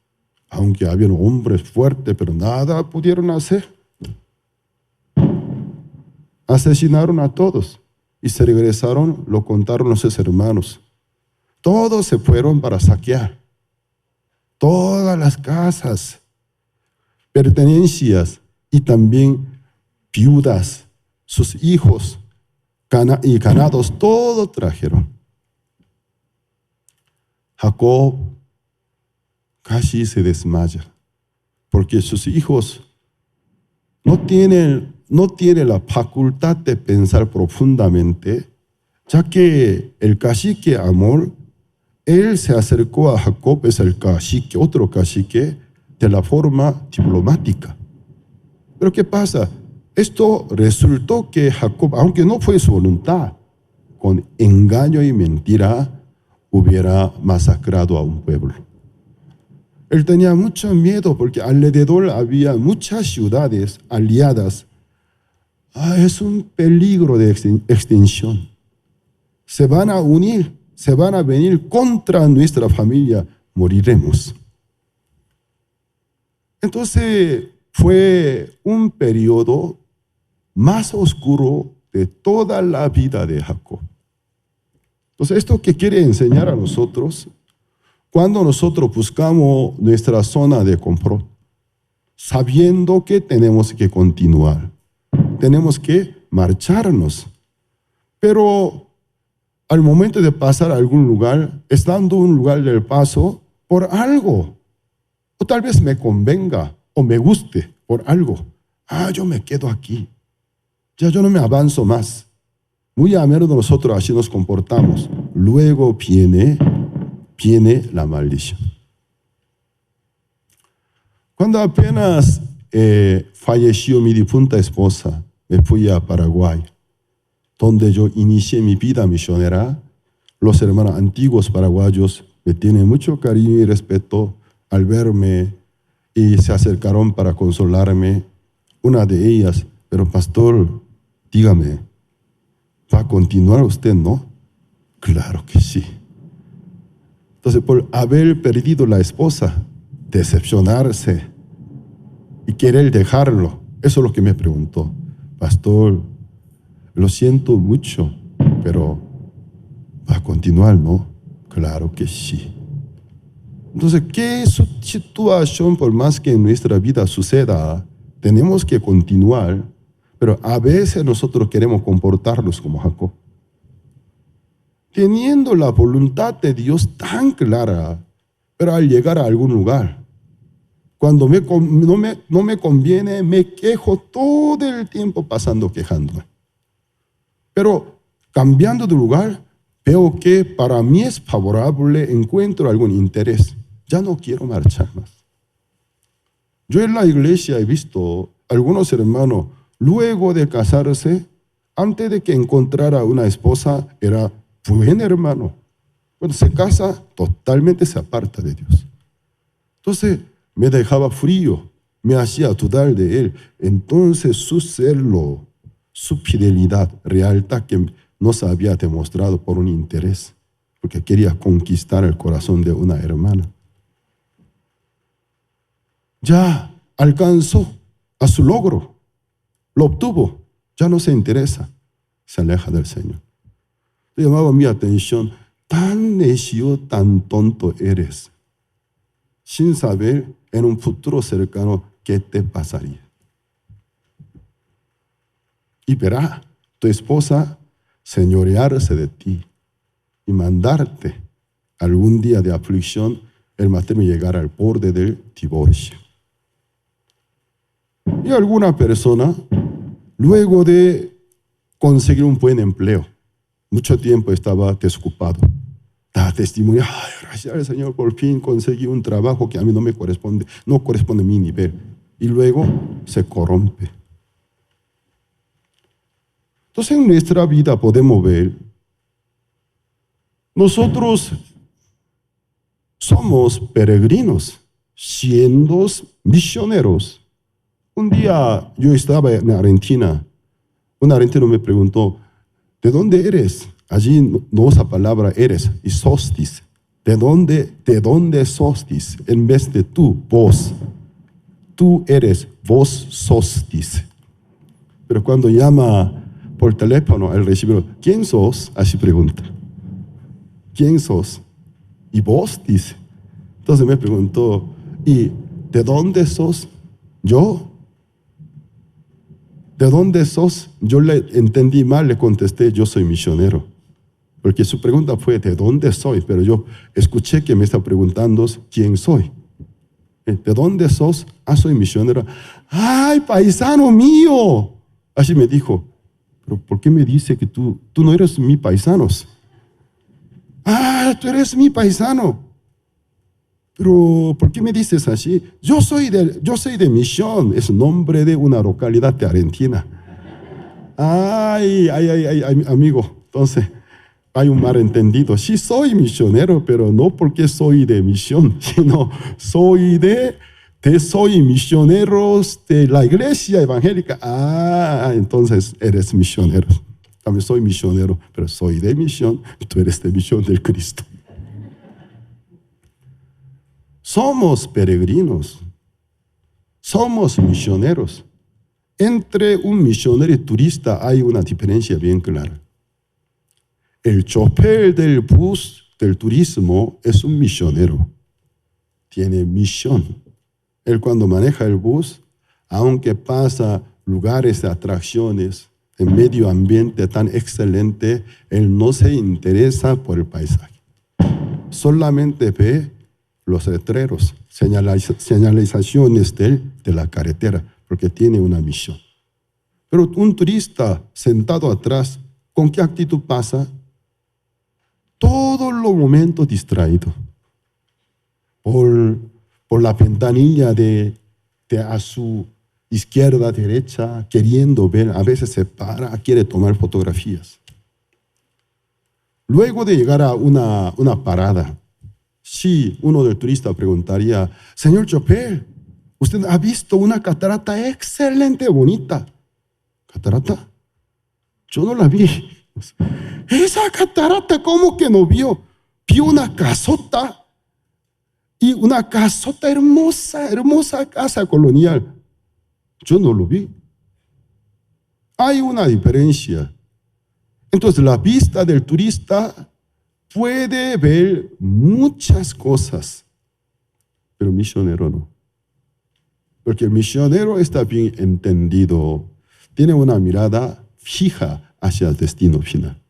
Speaker 1: Aunque habían hombres fuertes, pero nada pudieron hacer. Asesinaron a todos y se regresaron, lo contaron a sus hermanos. Todos se fueron para saquear. Todas las casas, pertenencias y también viudas, sus hijos y ganados, todo trajeron. Jacob casi se desmaya porque sus hijos no tienen la facultad de pensar profundamente, ya que el cacique Amor, él se acercó a Jacob, es el cacique, otro cacique, de la forma diplomática. Pero ¿qué pasa? Esto resultó que Jacob, aunque no fue su voluntad, con engaño y mentira, hubiera masacrado a un pueblo. Él tenía mucho miedo porque alrededor había muchas ciudades aliadas. Es un peligro de extinción. Se van a unir, se van a venir contra nuestra familia, moriremos. Entonces fue un periodo más oscuro de toda la vida de Jacob. Entonces, ¿esto qué quiere enseñar a nosotros? Cuando nosotros buscamos nuestra zona de confort, sabiendo que tenemos que continuar, tenemos que marcharnos, pero al momento de pasar a algún lugar, estando en un lugar del paso, por algo, o tal vez me convenga o me guste por algo, yo me quedo aquí, ya yo no me avanzo más, Muy a menudo nosotros así nos comportamos. Luego viene la maldición. Cuando apenas falleció mi difunta esposa, me fui a Paraguay, donde yo inicié mi vida misionera. Los hermanos antiguos paraguayos me tienen mucho cariño y respeto al verme y se acercaron para consolarme. Una de ellas, pero pastor, dígame, ¿va a continuar usted, no? Claro que sí. Entonces, por haber perdido la esposa, decepcionarse y querer dejarlo, eso es lo que me preguntó. Pastor, lo siento mucho, pero ¿va a continuar, no? Claro que sí. Entonces, ¿qué situación, por más que en nuestra vida suceda, tenemos que continuar? Pero a veces nosotros queremos comportarnos como Jacob, teniendo la voluntad de Dios tan clara, pero al llegar a algún lugar, cuando no me conviene, me quejo todo el tiempo pasando quejándome. Pero cambiando de lugar, veo que para mí es favorable, encuentro algún interés. Ya no quiero marchar más. Yo en la iglesia he visto algunos hermanos, luego de casarse, antes de que encontrara una esposa, era buen hermano. Cuando se casa, totalmente se aparta de Dios. Entonces, me dejaba frío, me hacía dudar de él. Entonces, su celo, su fidelidad, lealtad que nos había demostrado por un interés, porque quería conquistar el corazón de una hermana. Ya alcanzó a su logro, lo obtuvo, ya no se interesa, se aleja del Señor. Llamaba mi atención, tan necio, tan tonto eres, sin saber en un futuro cercano qué te pasaría. Y verá tu esposa señorearse de ti y mandarte algún día de aflicción, el matrimonio llegar al borde del divorcio. Y alguna persona, luego de conseguir un buen empleo, mucho tiempo estaba desocupado, da testimonio, ay, gracias al Señor, por fin conseguí un trabajo que a mí no me corresponde, no corresponde a mi nivel. Y luego se corrompe. Entonces en nuestra vida podemos ver, nosotros somos peregrinos, siendo misioneros. Un día yo estaba en Argentina, un argentino me preguntó, ¿de dónde eres? Allí no usa palabra eres y sostis. ¿De dónde sostis? En vez de tú, vos. Tú eres, vos sostis. Pero cuando llama por teléfono el recibidor, ¿quién sos? Así pregunta. ¿Quién sos? Y vos, dice. Entonces me preguntó, ¿y de dónde sos? ¿Yo? ¿De dónde sos? Yo le entendí mal, le contesté, yo soy misionero. Porque su pregunta fue, ¿de dónde soy? Pero yo escuché que me está preguntando, ¿quién soy? ¿De dónde sos? Ah, soy misionero. ¡Ay, paisano mío! Así me dijo. ¿Pero por qué me dice que tú no eres mi paisano? Ah, tú eres mi paisano. Pero, ¿por qué me dices así? Yo soy de Misión, es nombre de una localidad de Argentina. Ay, amigo, entonces hay un malentendido. Sí soy misionero, pero no porque soy de Misión, sino soy misioneros de la iglesia evangélica. Ah, entonces eres misionero. También soy misionero, pero soy de Misión, tú eres de Misión del Cristo. Somos peregrinos, somos misioneros. Entre un misionero y turista hay una diferencia bien clara. El chofer del bus del turismo es un misionero, tiene misión. Él cuando maneja el bus, aunque pasa lugares de atracciones, de medio ambiente tan excelente, él no se interesa por el paisaje. Solamente ve los letreros, señalizaciones de la carretera, porque tiene una misión. Pero un turista sentado atrás, ¿Con qué actitud pasa? Todos los momentos distraído por la ventanilla de a su izquierda, derecha, queriendo ver, a veces se para, quiere tomar fotografías. Luego de llegar a una parada, si uno del turista preguntaría, señor chofer, ¿usted ha visto una catarata excelente, bonita? ¿Catarata? Yo no la vi. Esa catarata, ¿cómo que no vio? Vio una casota, y una casota hermosa, hermosa casa colonial. Yo no lo vi. Hay una diferencia. Entonces, la vista del turista puede ver muchas cosas, pero el misionero no. Porque el misionero está bien entendido, tiene una mirada fija hacia el destino final.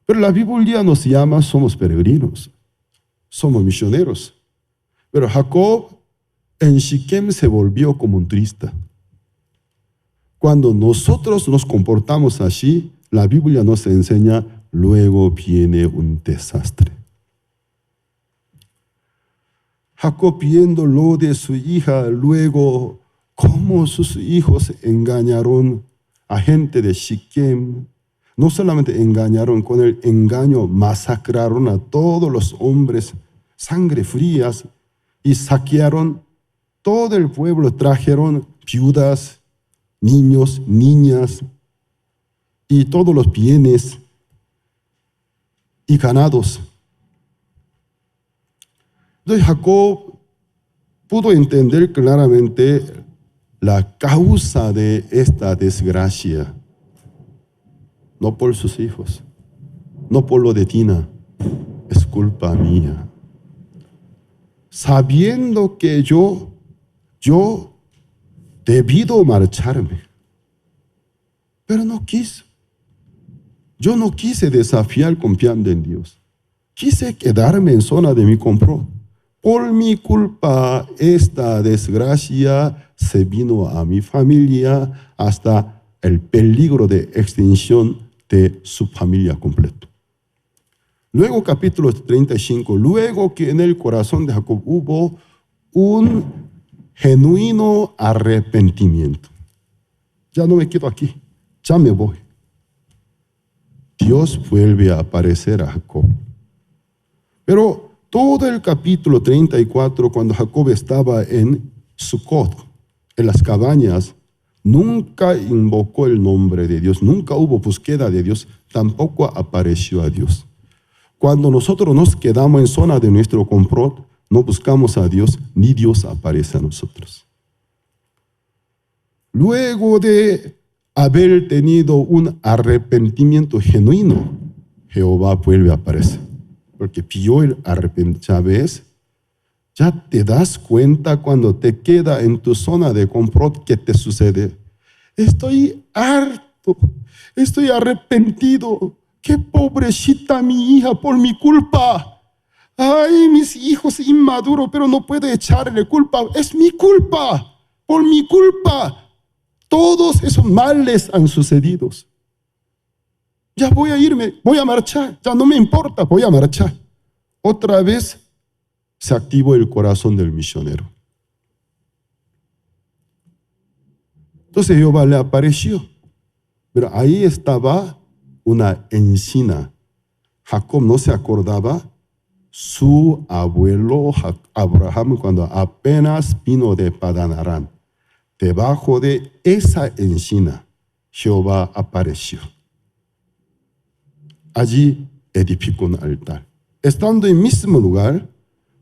Speaker 1: Pero la Biblia nos llama, somos peregrinos, somos misioneros. Pero Jacob en Siquem se volvió como un turista. Cuando nosotros nos comportamos así, la Biblia nos enseña, luego viene un desastre. Jacob viéndolo de su hija, luego cómo sus hijos engañaron a gente de Siquem. No solamente engañaron, con el engaño masacraron a todos los hombres, sangre frías, y saquearon todo el pueblo, trajeron viudas, niños, niñas, y todos los bienes y ganados. Entonces Jacob pudo entender claramente la causa de esta desgracia. No por sus hijos, no por lo de Dina, es culpa mía. Sabiendo que yo debido marcharme, pero no quise. Yo no quise desafiar confiando en Dios. Quise quedarme en zona de mi confort. Por mi culpa, esta desgracia se vino a mi familia hasta el peligro de extinción de su familia completa. Luego, capítulo 35, luego que en el corazón de Jacob hubo un genuino arrepentimiento. Ya no me quedo aquí, ya me voy. Dios vuelve a aparecer a Jacob. Pero todo el capítulo 34, cuando Jacob estaba en Sucot, en las cabañas, nunca invocó el nombre de Dios, nunca hubo búsqueda de Dios, tampoco apareció a Dios. Cuando nosotros nos quedamos en zona de nuestro confort, no buscamos a Dios, ni Dios aparece a nosotros. Luego de haber tenido un arrepentimiento genuino, Jehová vuelve a aparecer. Porque pidió el arrepentimiento. ¿Sabes? Ya te das cuenta cuando te queda en tu zona de confort qué te sucede. Estoy harto, estoy arrepentido. Qué pobrecita mi hija por mi culpa. Ay, mis hijos inmaduros, pero no puedo echarle culpa. Es mi culpa, por mi culpa. Todos esos males han sucedido. Ya voy a irme, voy a marchar, ya no me importa, voy a marchar. Otra vez se activó el corazón del misionero. Entonces Jehová le apareció, pero ahí estaba una encina. Jacob no se acordaba, su abuelo Abraham, cuando apenas vino de Padán Aram, debajo de esa encina, Jehová apareció. Allí edificó un altar. Estando en el mismo lugar,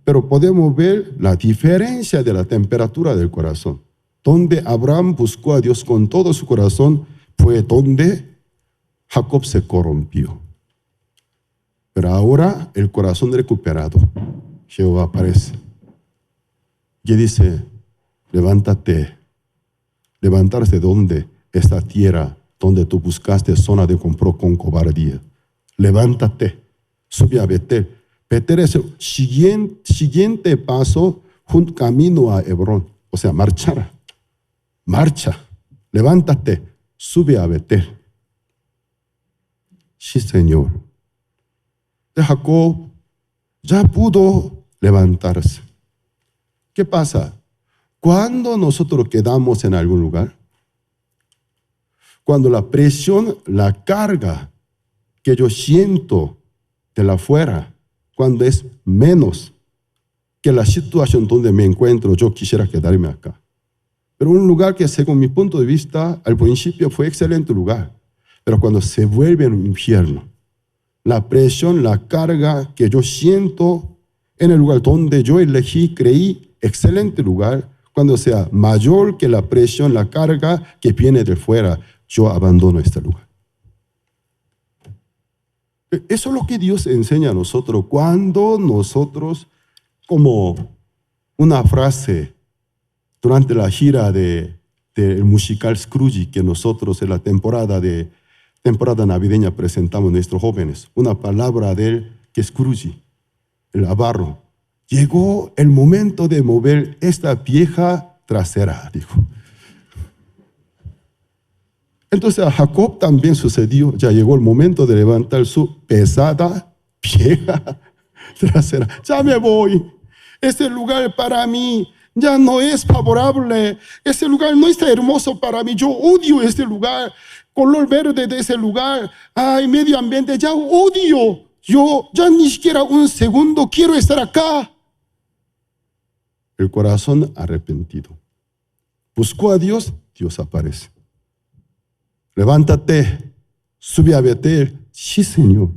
Speaker 1: pero podemos ver la diferencia de la temperatura del corazón. Donde Abraham buscó a Dios con todo su corazón, fue donde Jacob se corrompió. Pero ahora el corazón recuperado, Jehová aparece. Y dice, levántate. Levantarse de donde esta tierra, donde tú buscaste zona de confort con cobardía. Levántate, sube a Betel. Betel es el siguiente paso, un camino a Hebrón. O sea, marchar. Marcha, levántate, sube a Betel. Sí, Señor. De Jacob ya pudo levantarse. ¿Qué pasa? Cuando nosotros quedamos en algún lugar, cuando la presión, la carga que yo siento de la afuera, cuando es menos que la situación donde me encuentro, yo quisiera quedarme acá. Pero un lugar que según mi punto de vista, al principio fue excelente lugar, pero cuando se vuelve un infierno, la presión, la carga que yo siento en el lugar donde yo elegí, creí, excelente lugar, cuando sea mayor que la presión, la carga que viene de fuera, yo abandono este lugar. Eso es lo que Dios enseña a nosotros cuando nosotros, como una frase durante la gira del musical Scrooge que nosotros en la temporada navideña presentamos a nuestros jóvenes, una palabra de él que es Scrooge, el avaro. Llegó el momento de mover esta vieja trasera, dijo. Entonces a Jacob también sucedió, ya llegó el momento de levantar su pesada, vieja trasera. Ya me voy, este lugar para mí ya no es favorable, este lugar no está hermoso para mí, yo odio este lugar, color verde de ese lugar, ay, medio ambiente, ya odio, yo ya ni siquiera un segundo quiero estar acá. El corazón arrepentido. Buscó a Dios, Dios aparece. Levántate, sube a Betel. Sí, Señor.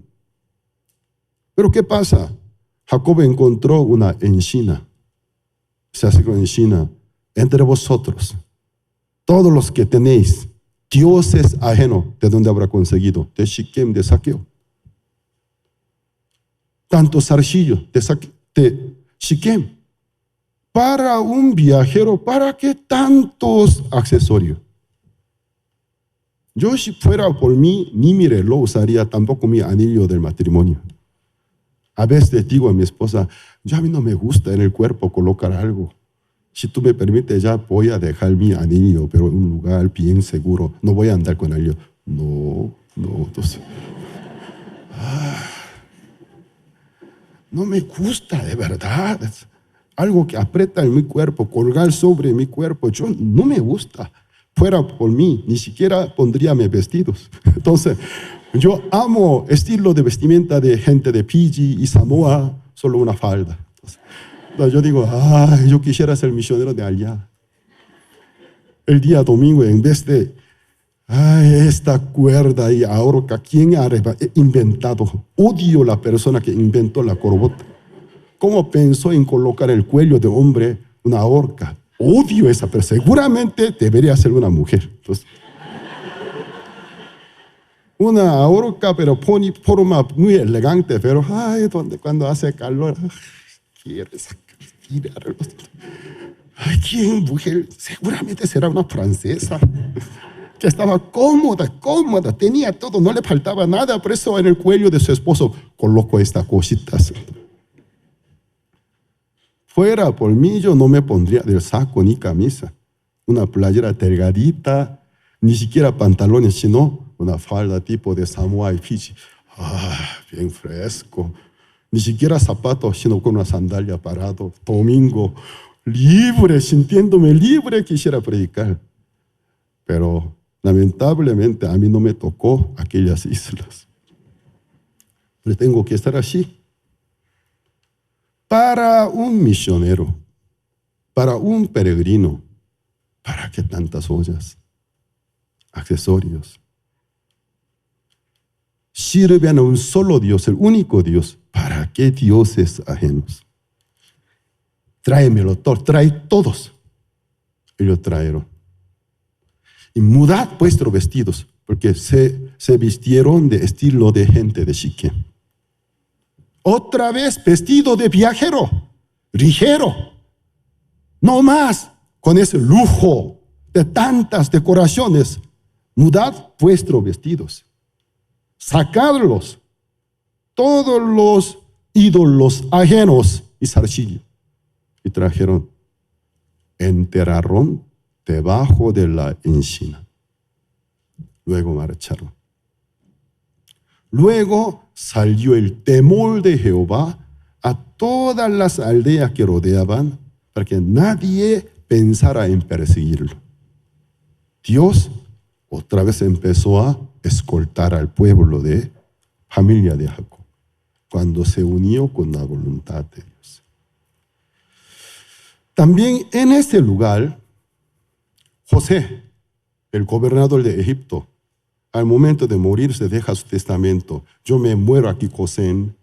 Speaker 1: Pero ¿qué pasa? Jacob encontró una encina. Se acercó a encina. Entre vosotros, todos los que tenéis dioses ajenos, ¿de dónde habrá conseguido? De Shiquem, de saqueo. Tantos zarcillos de Shiquem. Para un viajero, ¿para qué tantos accesorios? Yo si fuera por mí, ni mi reloj usaría, tampoco mi anillo del matrimonio. A veces digo a mi esposa, ya a mí no me gusta en el cuerpo colocar algo. Si tú me permites, ya voy a dejar mi anillo, pero en un lugar bien seguro. No voy a andar con anillo. No. Entonces, no me gusta, de verdad. Es algo que aprieta en mi cuerpo, colgar sobre mi cuerpo. Yo no me gusta. Fuera por mí, ni siquiera pondría mis vestidos. Entonces, yo amo estilo de vestimenta de gente de Fiji y Samoa, solo una falda. Entonces, yo digo, yo quisiera ser misionero de allá. El día domingo, en vez de, esta cuerda y ahorca, ¿quién ha inventado? Odio la persona que inventó la corbata. ¿Cómo pensó en colocar el cuello de hombre una horca? Odio esa persona. Seguramente debería ser una mujer. Entonces, una horca, pero pone forma muy elegante, pero cuando hace calor, quiere sacar. ¿Quién mujer? Seguramente será una francesa que estaba cómoda, tenía todo, no le faltaba nada, por eso en el cuello de su esposo colocó estas cositas. Fuera por mí, yo no me pondría del saco ni camisa, una playera delgadita, ni siquiera pantalones, sino una falda tipo de Samoa y Fiji. Bien fresco. Ni siquiera zapatos, sino con una sandalia parado. Domingo, libre, sintiéndome libre, quisiera predicar. Pero lamentablemente a mí no me tocó aquellas islas. Pero tengo que estar así. Para un misionero, para un peregrino, ¿para qué tantas ollas, accesorios? Sirven a un solo Dios, el único Dios. ¿Para qué dioses ajenos? Tráemelo todo, trae todos. Ellos trajeron. Y mudad vuestros vestidos, porque se vistieron de estilo de gente de Shiquem. Otra vez vestido de viajero, ligero. No más con ese lujo de tantas decoraciones. Mudad vuestros vestidos. Sacadlos. Todos los ídolos ajenos y zarcillo. Y trajeron, enterraron debajo de la encina. Luego marcharon. Luego salió el temor de Jehová a todas las aldeas que rodeaban, para que nadie pensara en perseguirlo. Dios otra vez empezó a escoltar al pueblo de familia de Jacob, cuando se unió con la voluntad de Dios. También en este lugar, José, el gobernador de Egipto, al momento de morirse deja su testamento: yo me muero aquí, Gosén,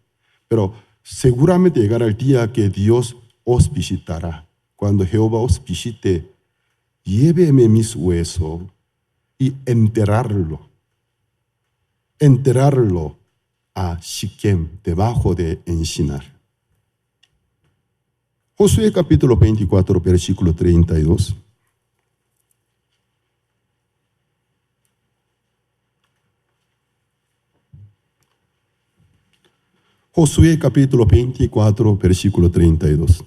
Speaker 1: pero seguramente llegará el día que Dios os visitará. Cuando Jehová os visite, lléveme mis huesos y enterrarlo a Siquem, debajo de encinar. Josué capítulo 24, versículo 32. Josué capítulo 24, versículo 32.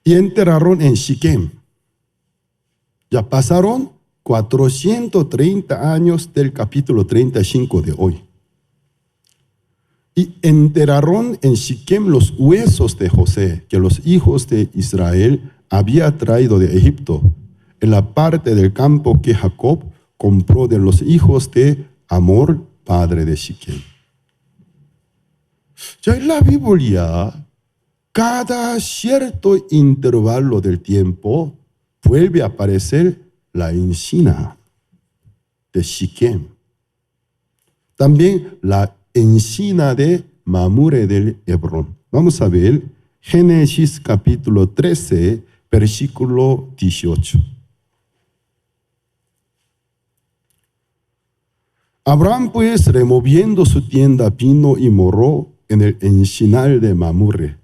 Speaker 1: Y enterraron en Siquem. Ya pasaron 430 años del capítulo 35 de hoy. Y enterraron en Siquem los huesos de José, que los hijos de Israel había traído de Egipto, en la parte del campo que Jacob compró de los hijos de Hamor, padre de Siquem. Ya en la Biblia, cada cierto intervalo del tiempo vuelve a aparecer la encina de Siquem. También la encina de Mamure del Hebrón. Vamos a ver Génesis capítulo 13, versículo 18. Abraham pues, removiendo su tienda, vino y moró en el encinal de Mamure,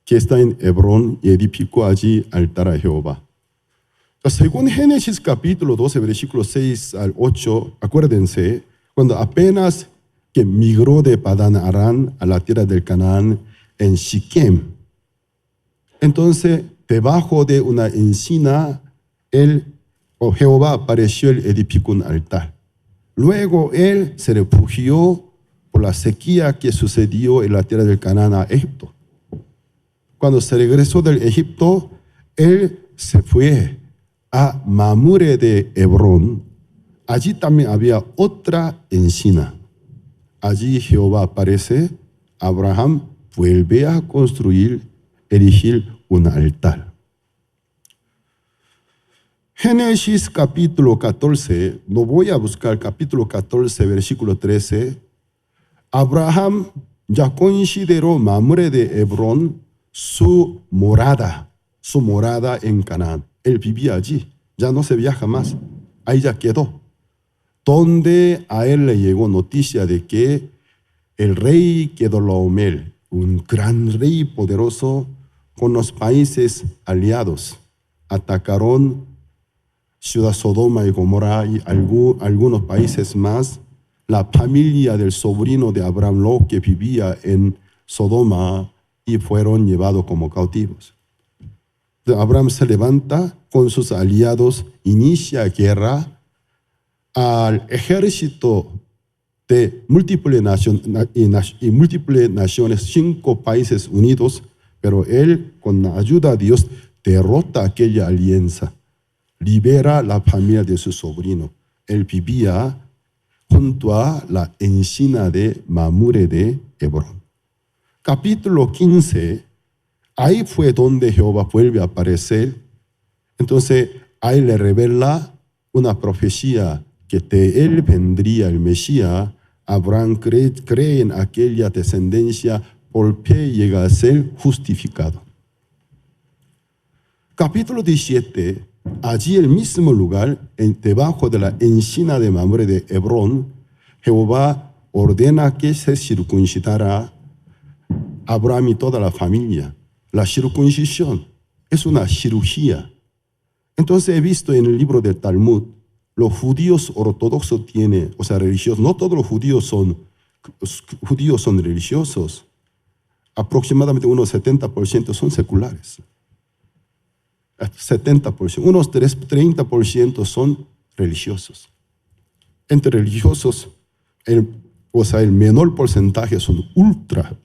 Speaker 1: que está en Hebrón, y edificó allí altar a Jehová. Según Génesis capítulo 12, versículos 6 al 8, acuérdense, cuando apenas que migró de Padán Aram a la tierra del Canaán en Siquem, entonces debajo de una encina, Jehová apareció y edificó un altar. Luego él se refugió por la sequía que sucedió en la tierra del Canaán a Egipto. Cuando se regresó del Egipto, él se fue a Mamure de Hebrón. Allí también había otra encina. Allí Jehová aparece, Abraham vuelve a erigir un altar. Génesis capítulo 14, no voy a buscar capítulo 14, versículo 13. Abraham ya consideró Mamre de Hebrón su morada en Canaán. Él vivía allí, ya no se viaja más, ahí ya quedó. Donde a él le llegó noticia de que el rey Kedorlaomer, un gran rey poderoso, con los países aliados, atacaron ciudad Sodoma y Gomorra y algunos países más. La familia del sobrino de Abraham Lot, que vivía en Sodoma, y fueron llevados como cautivos. Abraham se levanta con sus aliados, inicia guerra al ejército de múltiples naciones, 5 países unidos, pero él, con la ayuda de Dios, derrota aquella alianza, libera la familia de su sobrino. Él vivía junto a la encina de Mamure de Hebrón. Capítulo 15, ahí fue donde Jehová vuelve a aparecer. Entonces, ahí le revela una profecía que de él vendría el Mesías. Abraham cree en aquella descendencia, por fe llega a ser justificado. Capítulo 17, allí en el mismo lugar, debajo de la encina de Mamre de Hebrón, Jehová ordena que se circuncidara Abraham y toda la familia. La circuncisión es una cirugía. Entonces he visto en el libro del Talmud, los judíos ortodoxos tienen, o sea, religiosos, no todos los judíos son religiosos. Aproximadamente unos 70% son seculares. 70%, unos 30% son religiosos. entre religiosos, el menor porcentaje son ultra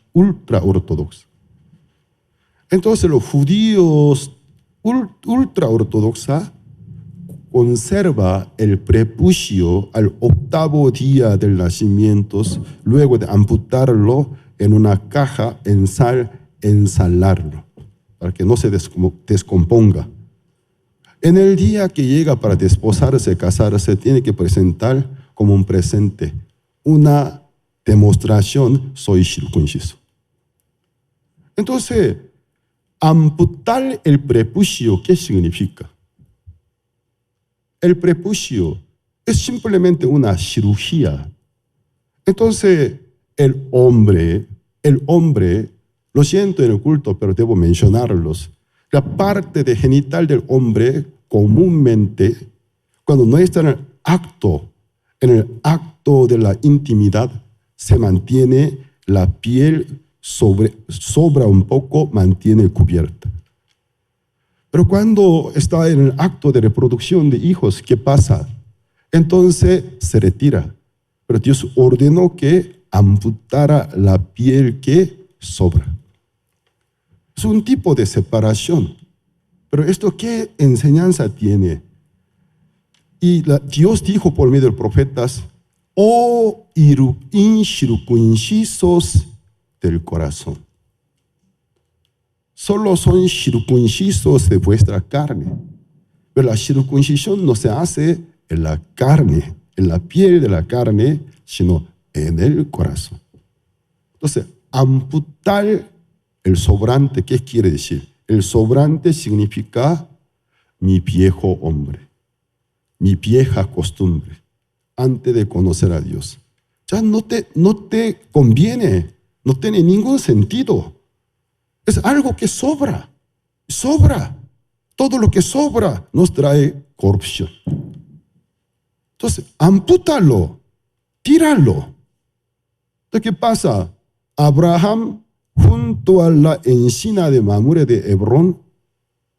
Speaker 1: ortodoxos. Entonces los judíos ultra ortodoxos conserva el prepucio al 8º día del nacimiento, luego de amputarlo en una caja en sal, ensalarlo, para que no se descomponga. En el día que llega para desposarse, casarse, tiene que presentar como un presente, una demostración, soy circunciso. Entonces, amputar el prepucio, ¿qué significa? El prepucio es simplemente una cirugía. Entonces, el hombre, lo siento en el culto, pero debo mencionarlos. La parte de genital del hombre, comúnmente, cuando no está en el acto de la intimidad, se mantiene la piel sobra un poco, mantiene cubierta. Pero cuando está en el acto de reproducción de hijos, ¿qué pasa? Entonces se retira. Pero Dios ordenó que amputara la piel que sobra. Es un tipo de separación. Pero ¿esto qué enseñanza tiene? Y Dios dijo por medio de los profetas, oh incircuncisos del corazón. Solo son circuncisos de vuestra carne. Pero la circuncisión no se hace en la carne, en la piel de la carne, sino en el corazón. Entonces, amputar el sobrante, ¿qué quiere decir? El sobrante significa mi viejo hombre, mi vieja costumbre, antes de conocer a Dios. Ya no te conviene, no tiene ningún sentido. Es algo que sobra. Todo lo que sobra nos trae corrupción. Entonces, ampútalo, tíralo. Entonces, ¿qué pasa? Abraham, junto a la encina de Mamre de Hebrón,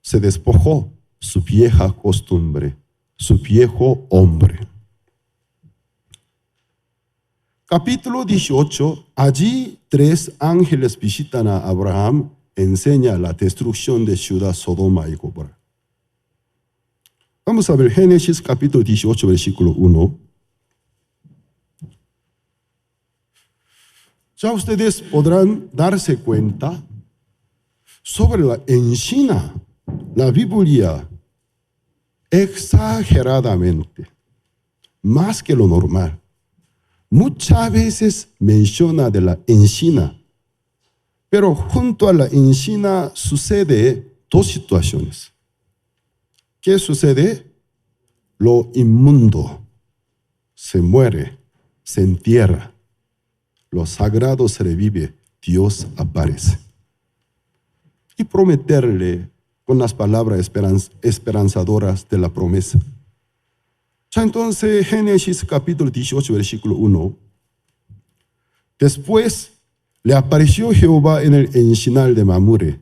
Speaker 1: se despojó su vieja costumbre, su viejo hombre. Capítulo 18, allí 3 ángeles visitan a Abraham, enseña la destrucción de ciudad Sodoma y Gomorra. Vamos a ver Génesis capítulo 18, versículo 1. Ya ustedes podrán darse cuenta sobre la encina, la Biblia, exageradamente, más que lo normal. Muchas veces menciona de la encina, pero junto a la encina sucede 2 situaciones. ¿Qué sucede? Lo inmundo se muere, se entierra. Lo sagrado se revive, Dios aparece. Y prometerle con las palabras esperanzadoras de la promesa. Ya entonces, Génesis capítulo 18, versículo 1. Después le apareció Jehová en el encinar de Mamre,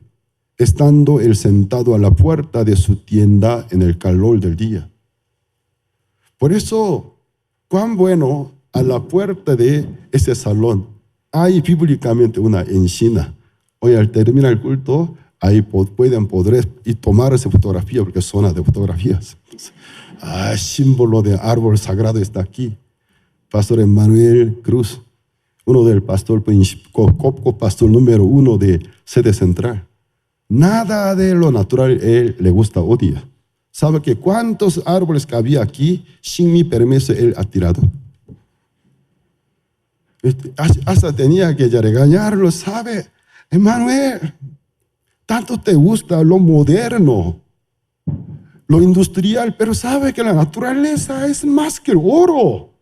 Speaker 1: estando él sentado a la puerta de su tienda en el calor del día. Por eso, cuán bueno, a la puerta de ese salón hay bíblicamente una encina. Hoy al terminar el culto, ahí pueden poder y tomarse fotografía, porque es zona de fotografías. Símbolo de árbol sagrado está aquí. Pastor Emmanuel Cruz, uno del pastor, pastor número 1 de sede central. Nada de lo natural él le gusta, odia. ¿Sabe que cuántos árboles que había aquí, sin mi permiso, él ha tirado? Hasta tenía que ya regañarlo, ¿sabe? Emmanuel, tanto te gusta lo moderno, lo industrial, pero sabe que la naturaleza es más que el oro.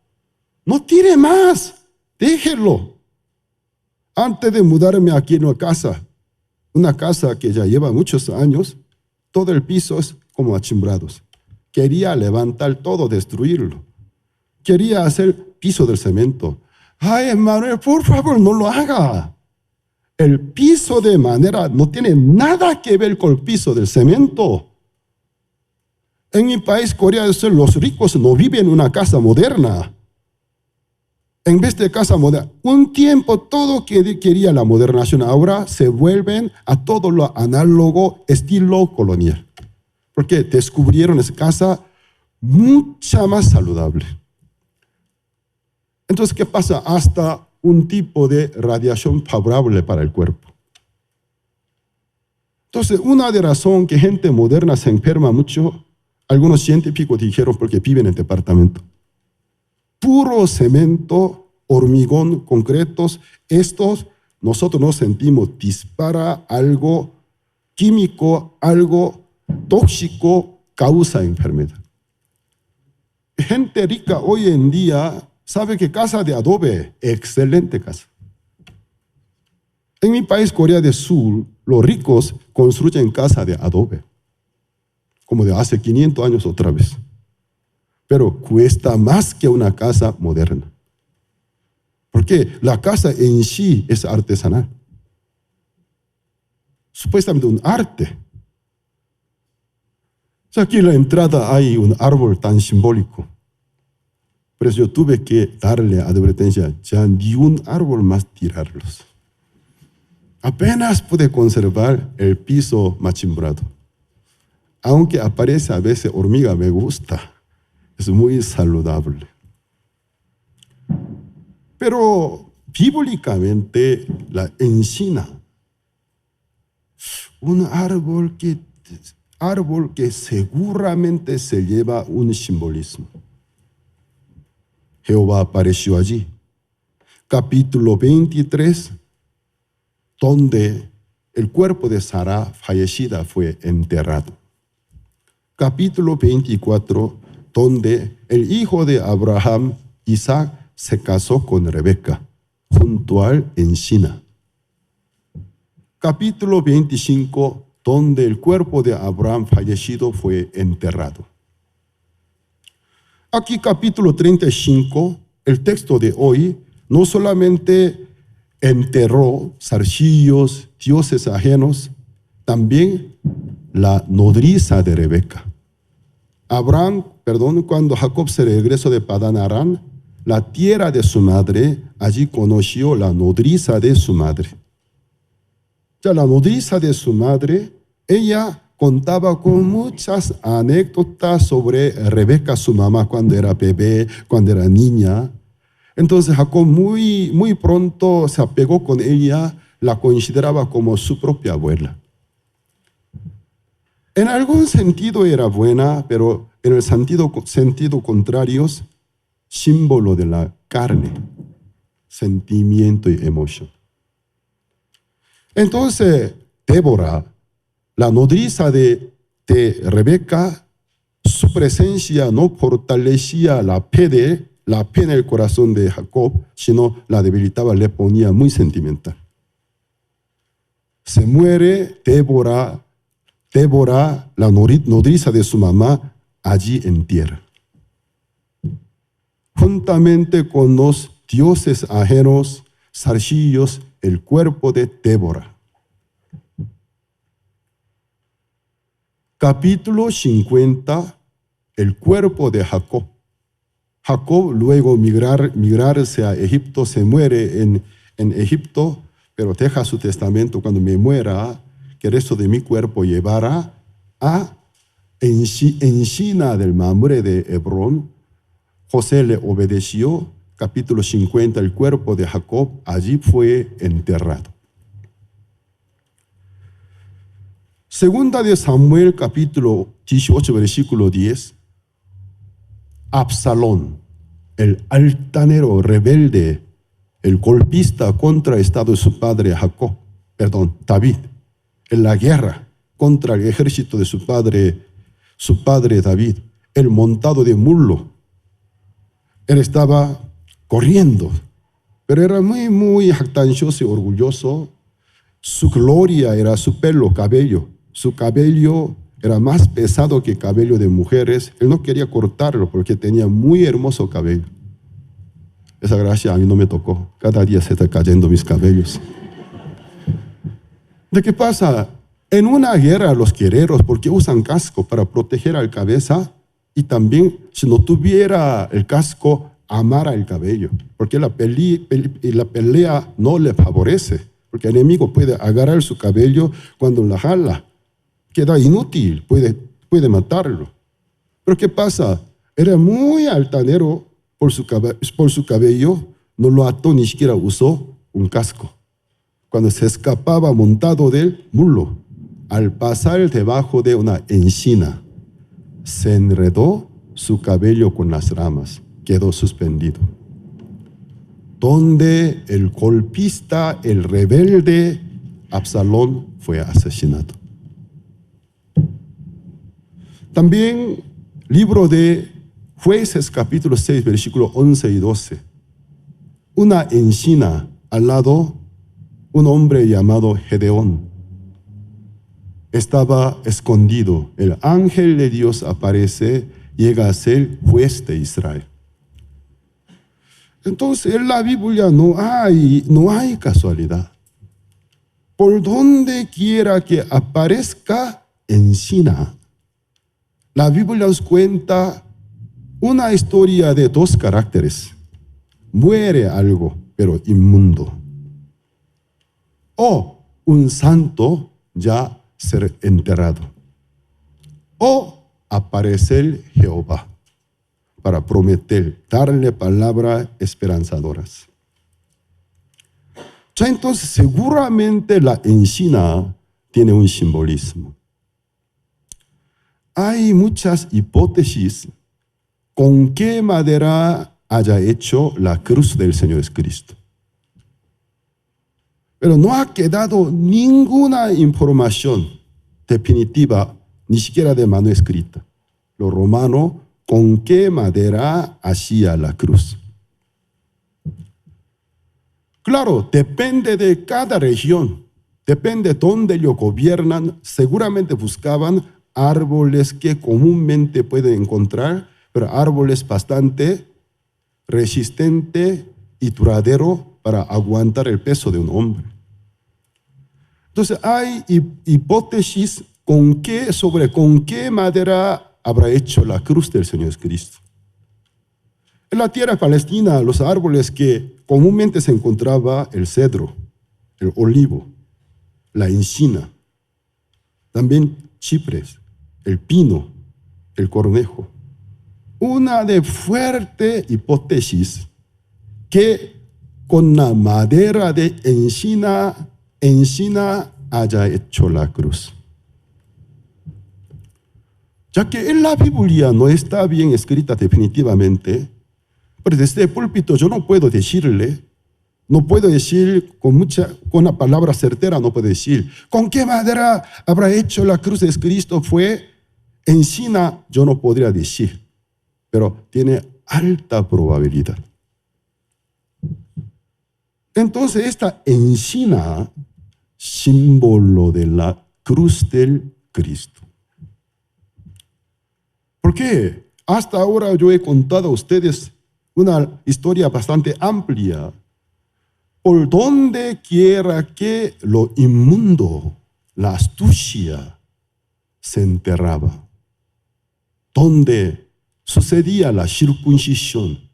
Speaker 1: No tire más, déjelo. Antes de mudarme aquí en una casa que ya lleva muchos años, todo el piso es como achimbrados. Quería levantar todo, destruirlo. Quería hacer piso del cemento. Ay, Emmanuel, por favor, no lo haga. El piso de madera no tiene nada que ver con el piso del cemento. En mi país, Corea del Sur, los ricos no viven en una casa moderna. En vez de casa moderna, un tiempo todo quería la modernación, ahora se vuelven a todo lo análogo, estilo colonial. Porque descubrieron esa casa mucha más saludable. Entonces, ¿qué pasa? Hasta un tipo de radiación favorable para el cuerpo. Entonces, una de las razones que gente moderna se enferma mucho, algunos científicos dijeron porque viven en departamento. Puro cemento, hormigón, concretos, estos nosotros nos sentimos, dispara algo químico, algo tóxico, causa enfermedad. Gente rica hoy en día sabe que casa de adobe, excelente casa. En mi país, Corea del Sur, los ricos construyen casa de adobe, como de hace 500 años otra vez. Pero cuesta más que una casa moderna. Porque la casa en sí es artesanal. Supuestamente un arte. O sea, aquí en la entrada hay un árbol tan simbólico. Por eso yo tuve que darle advertencia, ya ni un árbol más tirarlos. Apenas pude conservar el piso machimbrado. Aunque aparece a veces hormiga, me gusta. Es muy saludable. Pero bíblicamente la encina, un árbol que seguramente se lleva un simbolismo. Jehová apareció allí. Capítulo 23, donde el cuerpo de Sara fallecida fue enterrado. Capítulo 24, donde el hijo de Abraham, Isaac, se casó con Rebeca, junto al encina. Capítulo 25, donde el cuerpo de Abraham fallecido fue enterrado. Aquí capítulo 35, el texto de hoy, no solamente enterró zarcillos, dioses ajenos, también la nodriza de Rebeca. Cuando Jacob se regresó de Padán Aram, la tierra de su madre, allí conoció la nodriza de su madre. Ya la nodriza de su madre, ella contaba con muchas anécdotas sobre Rebeca, su mamá, cuando era bebé, cuando era niña. Entonces Jacob muy pronto se apegó con ella, la consideraba como su propia abuela. En algún sentido era buena, pero en el sentido contrario, símbolo de la carne, sentimiento y emoción. Entonces, Débora, la nodriza de Rebeca, su presencia no fortalecía la fe en el corazón de Jacob, sino la debilitaba, le ponía muy sentimental. Se muere Débora, la nodriza de su mamá, allí en tierra. Juntamente con los dioses ajenos, zarcillos, el cuerpo de Débora. Capítulo 50, el cuerpo de Jacob. Jacob luego migrarse a Egipto, se muere en Egipto, pero deja su testamento: cuando me muera, que el resto de mi cuerpo llevará a encina del Mamre de Hebrón. José le obedeció. Capítulo 50, el cuerpo de Jacob allí fue enterrado. Segunda de Samuel, capítulo 18, versículo 10. Absalón, el altanero rebelde, el golpista contra el estado de su padre David, en la guerra contra el ejército de su padre David, el montado de mulo. Él estaba corriendo, pero era muy jactancioso y orgulloso. Su gloria era su cabello. Su cabello era más pesado que cabello de mujeres. Él no quería cortarlo porque tenía muy hermoso cabello. Esa gracia a mí no me tocó. Cada día se está cayendo mis cabellos. ¿De qué pasa? En una guerra los guerreros, porque usan casco para proteger a la cabeza, y también si no tuviera el casco,
Speaker 2: amara el cabello, porque la pelea no le favorece, porque el enemigo puede agarrar su cabello cuando la jala, queda inútil, puede matarlo. Pero ¿qué pasa? Era muy altanero por su cabello, no lo ató, ni siquiera usó un casco. Cuando se escapaba montado del mulo, al pasar debajo de una encina, se enredó su cabello con las ramas, quedó suspendido. Donde el golpista, el rebelde Absalón fue asesinado. También libro de Jueces capítulo 6 versículos 11 y 12. Una encina al lado, un hombre llamado Gedeón estaba escondido. El ángel de Dios aparece, llega a ser juez de Israel. Entonces en la Biblia no hay casualidad. Por donde quiera que aparezca encina, la Biblia nos cuenta una historia de dos caracteres. Muere algo, pero inmundo. O un santo ya ser enterrado. O aparecer Jehová para prometer, darle palabras esperanzadoras. Ya entonces seguramente la encina tiene un simbolismo. Hay muchas hipótesis con qué madera haya hecho la cruz del Señor Jesucristo. Pero no ha quedado ninguna información definitiva, ni siquiera de mano escrita. Los romanos, ¿con qué madera hacía la cruz? Claro, depende de cada región, depende de dónde ellos gobiernan. Seguramente buscaban árboles que comúnmente pueden encontrar, pero árboles bastante resistentes y duraderos para aguantar el peso de un hombre. Entonces hay hipótesis sobre con qué madera habrá hecho la cruz del Señor Jesucristo. En la tierra palestina, los árboles que comúnmente se encontraba el cedro, el olivo, la encina, también ciprés, el pino, el cornejo. Una de fuerte hipótesis que con la madera de encina haya hecho la cruz. Ya que en la Biblia no está bien escrita definitivamente, pero desde el púlpito yo no puedo decir con una palabra certera, no puedo decir, ¿con qué madera habrá hecho la cruz de Cristo? Fue encina, yo no podría decir, pero tiene alta probabilidad. Entonces esta encina, símbolo de la cruz del Cristo. ¿Por qué? Hasta ahora yo he contado a ustedes una historia bastante amplia. Por donde quiera que lo inmundo, la astucia, se enterraba. Donde sucedía la circuncisión,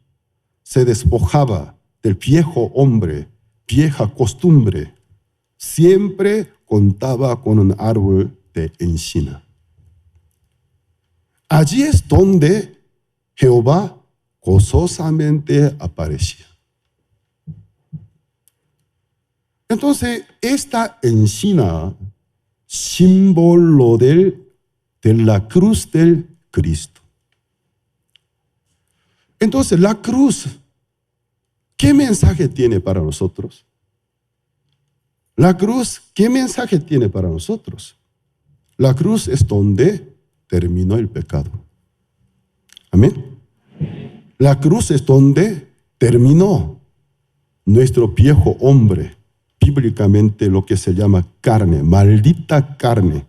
Speaker 2: se despojaba del viejo hombre, vieja costumbre. Siempre contaba con un árbol de encina. Allí es donde Jehová gozosamente aparecía. Entonces, esta encina, símbolo de la cruz del Cristo. Entonces, la cruz, ¿qué mensaje tiene para nosotros? La cruz, ¿qué mensaje tiene para nosotros? La cruz es donde terminó el pecado. Amén. La cruz es donde terminó nuestro viejo hombre, bíblicamente lo que se llama carne, maldita carne.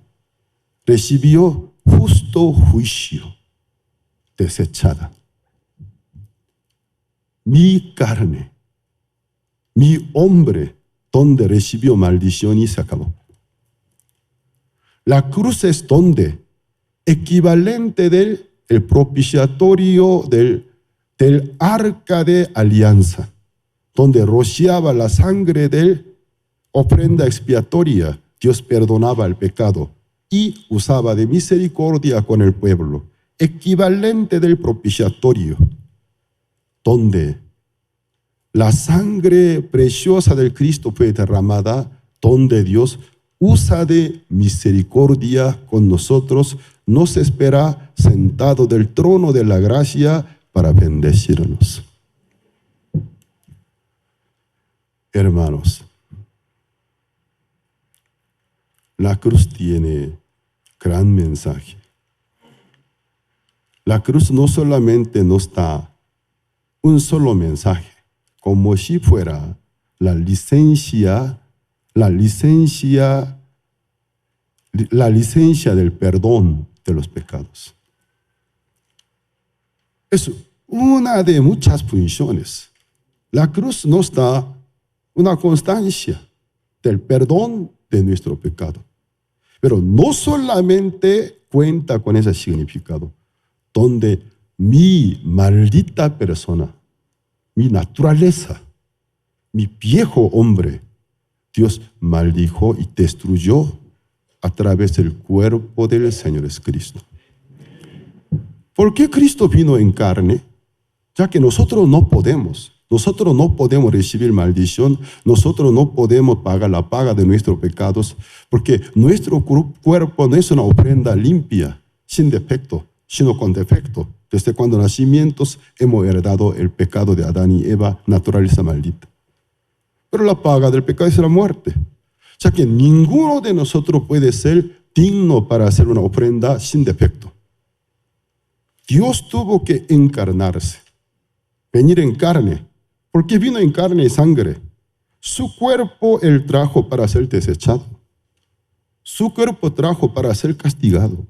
Speaker 2: Recibió justo juicio, desechada. Mi carne, mi hombre, donde recibió maldición y se acabó. La cruz es donde equivalente del propiciatorio de del arca de alianza, donde rociaba la sangre de ofrenda expiatoria, Dios perdonaba el pecado y usaba de misericordia con el pueblo, equivalente del propiciatorio, donde la sangre preciosa del Cristo fue derramada, donde Dios usa de misericordia con nosotros, nos espera sentado del trono de la gracia para bendecirnos. Hermanos, la cruz tiene gran mensaje. La cruz no solamente nos da un solo mensaje, como si fuera la licencia del perdón de los pecados. Es una de muchas funciones. La cruz nos da una constancia del perdón de nuestro pecado. Pero no solamente cuenta con ese significado, donde mi maldita persona, mi naturaleza, mi viejo hombre, Dios maldijo y destruyó a través del cuerpo del Señor Jesucristo. ¿Por qué Cristo vino en carne? Ya que nosotros no podemos recibir maldición, nosotros no podemos pagar la paga de nuestros pecados, porque nuestro cuerpo no es una ofrenda limpia, sin defecto, sino con defecto. Desde cuando nacimientos hemos heredado el pecado de Adán y Eva, naturaleza maldita. Pero la paga del pecado es la muerte. Ya que ninguno de nosotros puede ser digno para hacer una ofrenda sin defecto. Dios tuvo que encarnarse, venir en carne. ¿Por qué vino en carne y sangre? Su cuerpo Él trajo para ser desechado. Su cuerpo trajo para ser castigado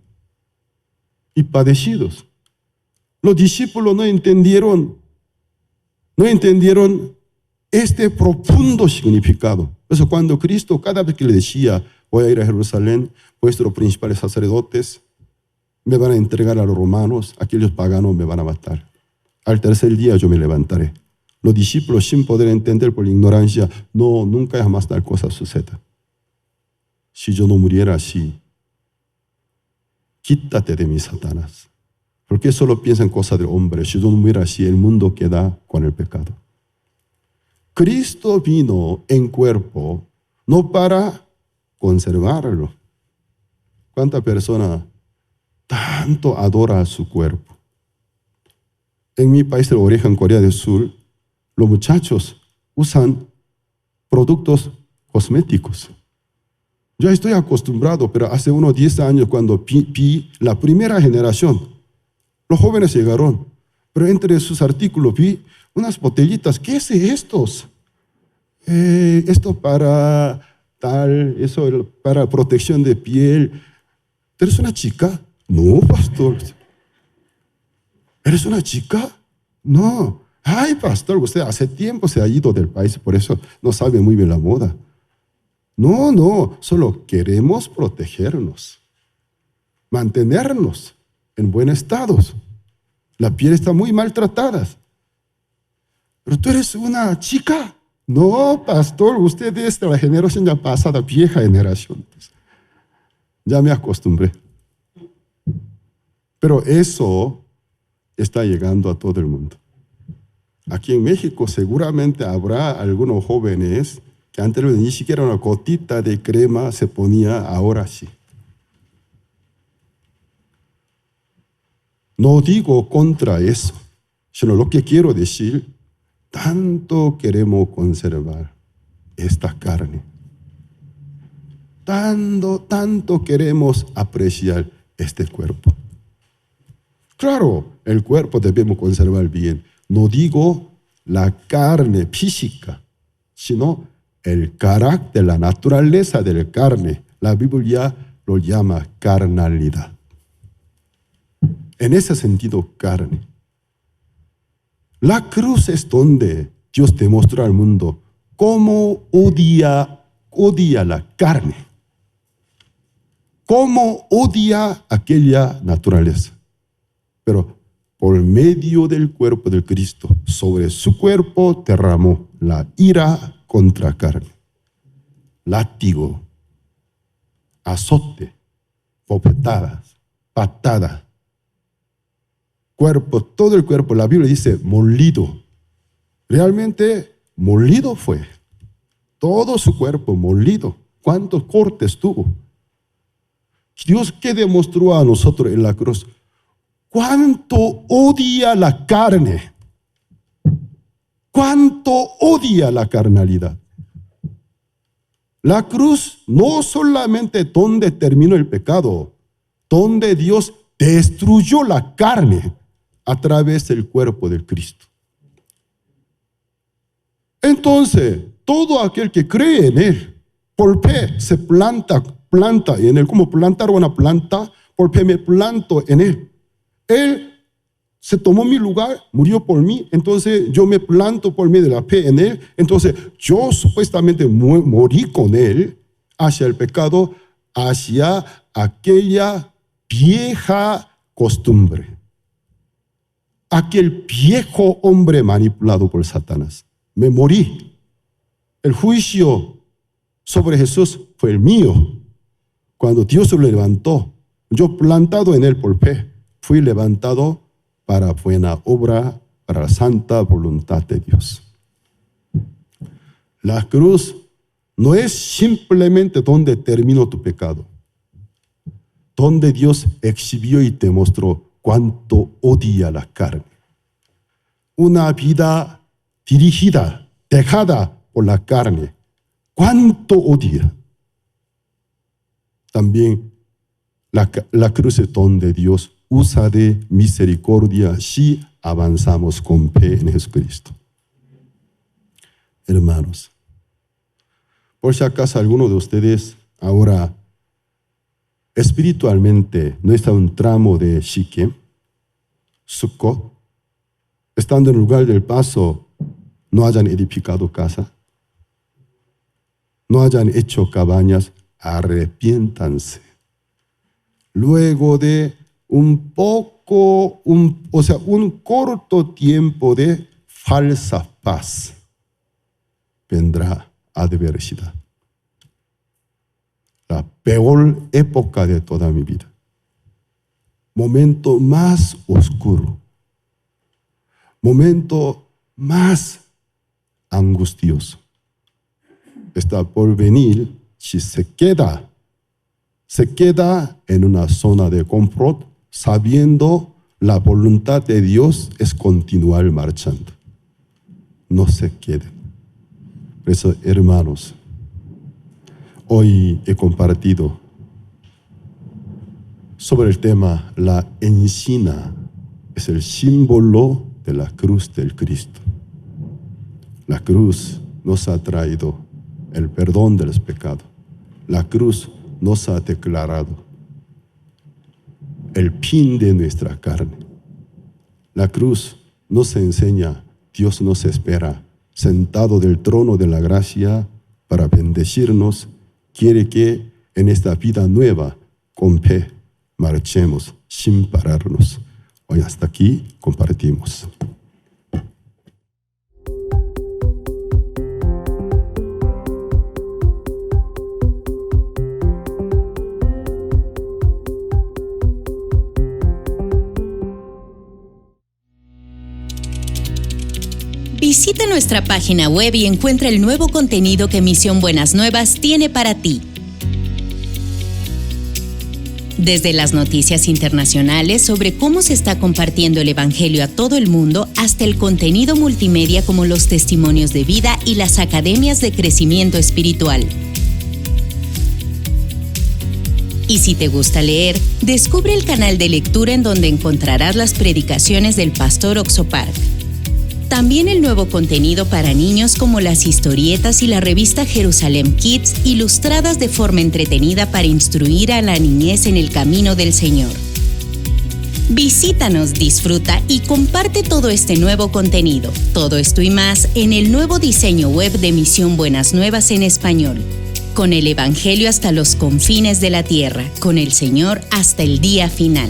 Speaker 2: y padecidos. Los discípulos no entendieron este profundo significado. Por eso cuando Cristo, cada vez que le decía, voy a ir a Jerusalén, vuestros principales sacerdotes me van a entregar a los romanos, aquellos paganos me van a matar. Al tercer día yo me levantaré. Los discípulos, sin poder entender por la ignorancia, no, nunca jamás tal cosa suceda. Si yo no muriera así, quítate de mí, Satanás. ¿Por qué solo piensa en cosas del hombre? Si yo no muriera así, el mundo queda con el pecado. Cristo vino en cuerpo, no para conservarlo. ¿Cuánta persona tanto adora su cuerpo? En mi país de origen, en Corea del Sur, los muchachos usan productos cosméticos. Yo estoy acostumbrado, pero hace unos 10 años cuando vi la primera generación, los jóvenes llegaron, pero entre sus artículos vi unas botellitas. ¿Qué es estos? Esto para tal, eso para protección de piel. ¿Eres una chica? No, pastor. ¿Eres una chica? No. Ay, pastor, usted hace tiempo se ha ido del país, por eso no sabe muy bien la moda. No, solo queremos protegernos, mantenernos en buen estado. La piel está muy maltratada. Pero tú eres una chica. No, pastor, usted es de la generación ya pasada, vieja generación. Ya me acostumbré. Pero eso está llegando a todo el mundo. Aquí en México seguramente habrá algunos jóvenes que antes ni siquiera una gotita de crema se ponía, ahora sí. No digo contra eso, sino lo que quiero decir, tanto queremos conservar esta carne. Tanto queremos apreciar este cuerpo. Claro, el cuerpo debemos conservar bien. No digo la carne física, sino el carácter, la naturaleza de la carne. La Biblia lo llama carnalidad. En ese sentido, carne. La cruz es donde Dios demostró al mundo cómo odia la carne. Cómo odia aquella naturaleza. Pero por medio del cuerpo del Cristo, sobre su cuerpo derramó la ira contra carne, látigo, azote, bofetadas, patadas, cuerpo, todo el cuerpo. La Biblia dice molido. Realmente molido fue. Todo su cuerpo molido. ¿Cuántos cortes tuvo? Dios, ¿qué demostró a nosotros en la cruz? ¿Cuánto odia la carne? ¿Cuánto odia la carnalidad? La cruz no solamente donde terminó el pecado, donde Dios destruyó la carne a través del cuerpo del Cristo. Entonces, todo aquel que cree en Él, por fe se planta en Él, como plantar una planta, por fe me planto en Él. Él se tomó mi lugar, murió por mí, entonces yo me planto por medio de la fe en Él. Entonces yo supuestamente morí con Él hacia el pecado, hacia aquella vieja costumbre, aquel viejo hombre manipulado por Satanás. Me morí. El juicio sobre Jesús fue el mío. Cuando Dios lo levantó, yo plantado en Él por fe, fui levantado para buena obra, para la santa voluntad de Dios. La cruz no es simplemente donde terminó tu pecado, donde Dios exhibió y te mostró cuánto odia la carne. Una vida dirigida, dejada por la carne, cuánto odia. También la cruz es donde Dios usa de misericordia si avanzamos con fe en Jesucristo. Hermanos, por si acaso alguno de ustedes ahora espiritualmente no está en un tramo de Shikem, Sukkot, estando en el lugar del paso, no hayan edificado casa, no hayan hecho cabañas, arrepiéntanse. Luego de un corto tiempo de falsa paz, vendrá adversidad. La peor época de toda mi vida. Momento más oscuro. Momento más angustioso. Está por venir si se queda en una zona de confort, sabiendo la voluntad de Dios es continuar marchando. No se queden. Por eso, hermanos, hoy he compartido sobre el tema la encina es el símbolo de la cruz del Cristo. La cruz nos ha traído el perdón de los pecados. La cruz nos ha declarado el fin de nuestra carne. La cruz nos enseña, Dios nos espera, sentado del trono de la gracia para bendecirnos. Quiere que en esta vida nueva, con fe, marchemos sin pararnos. Hoy hasta aquí compartimos.
Speaker 3: Visita nuestra página web y encuentra el nuevo contenido que Misión Buenas Nuevas tiene para ti. Desde las noticias internacionales sobre cómo se está compartiendo el Evangelio a todo el mundo hasta el contenido multimedia como los testimonios de vida y las academias de crecimiento espiritual. Y si te gusta leer, descubre el canal de lectura en donde encontrarás las predicaciones del pastor Oxopark. También el nuevo contenido para niños como las historietas y la revista Jerusalem Kids, ilustradas de forma entretenida para instruir a la niñez en el camino del Señor. Visítanos, disfruta y comparte todo este nuevo contenido. Todo esto y más en el nuevo diseño web de Misión Buenas Nuevas en español. Con el Evangelio hasta los confines de la tierra, con el Señor hasta el día final.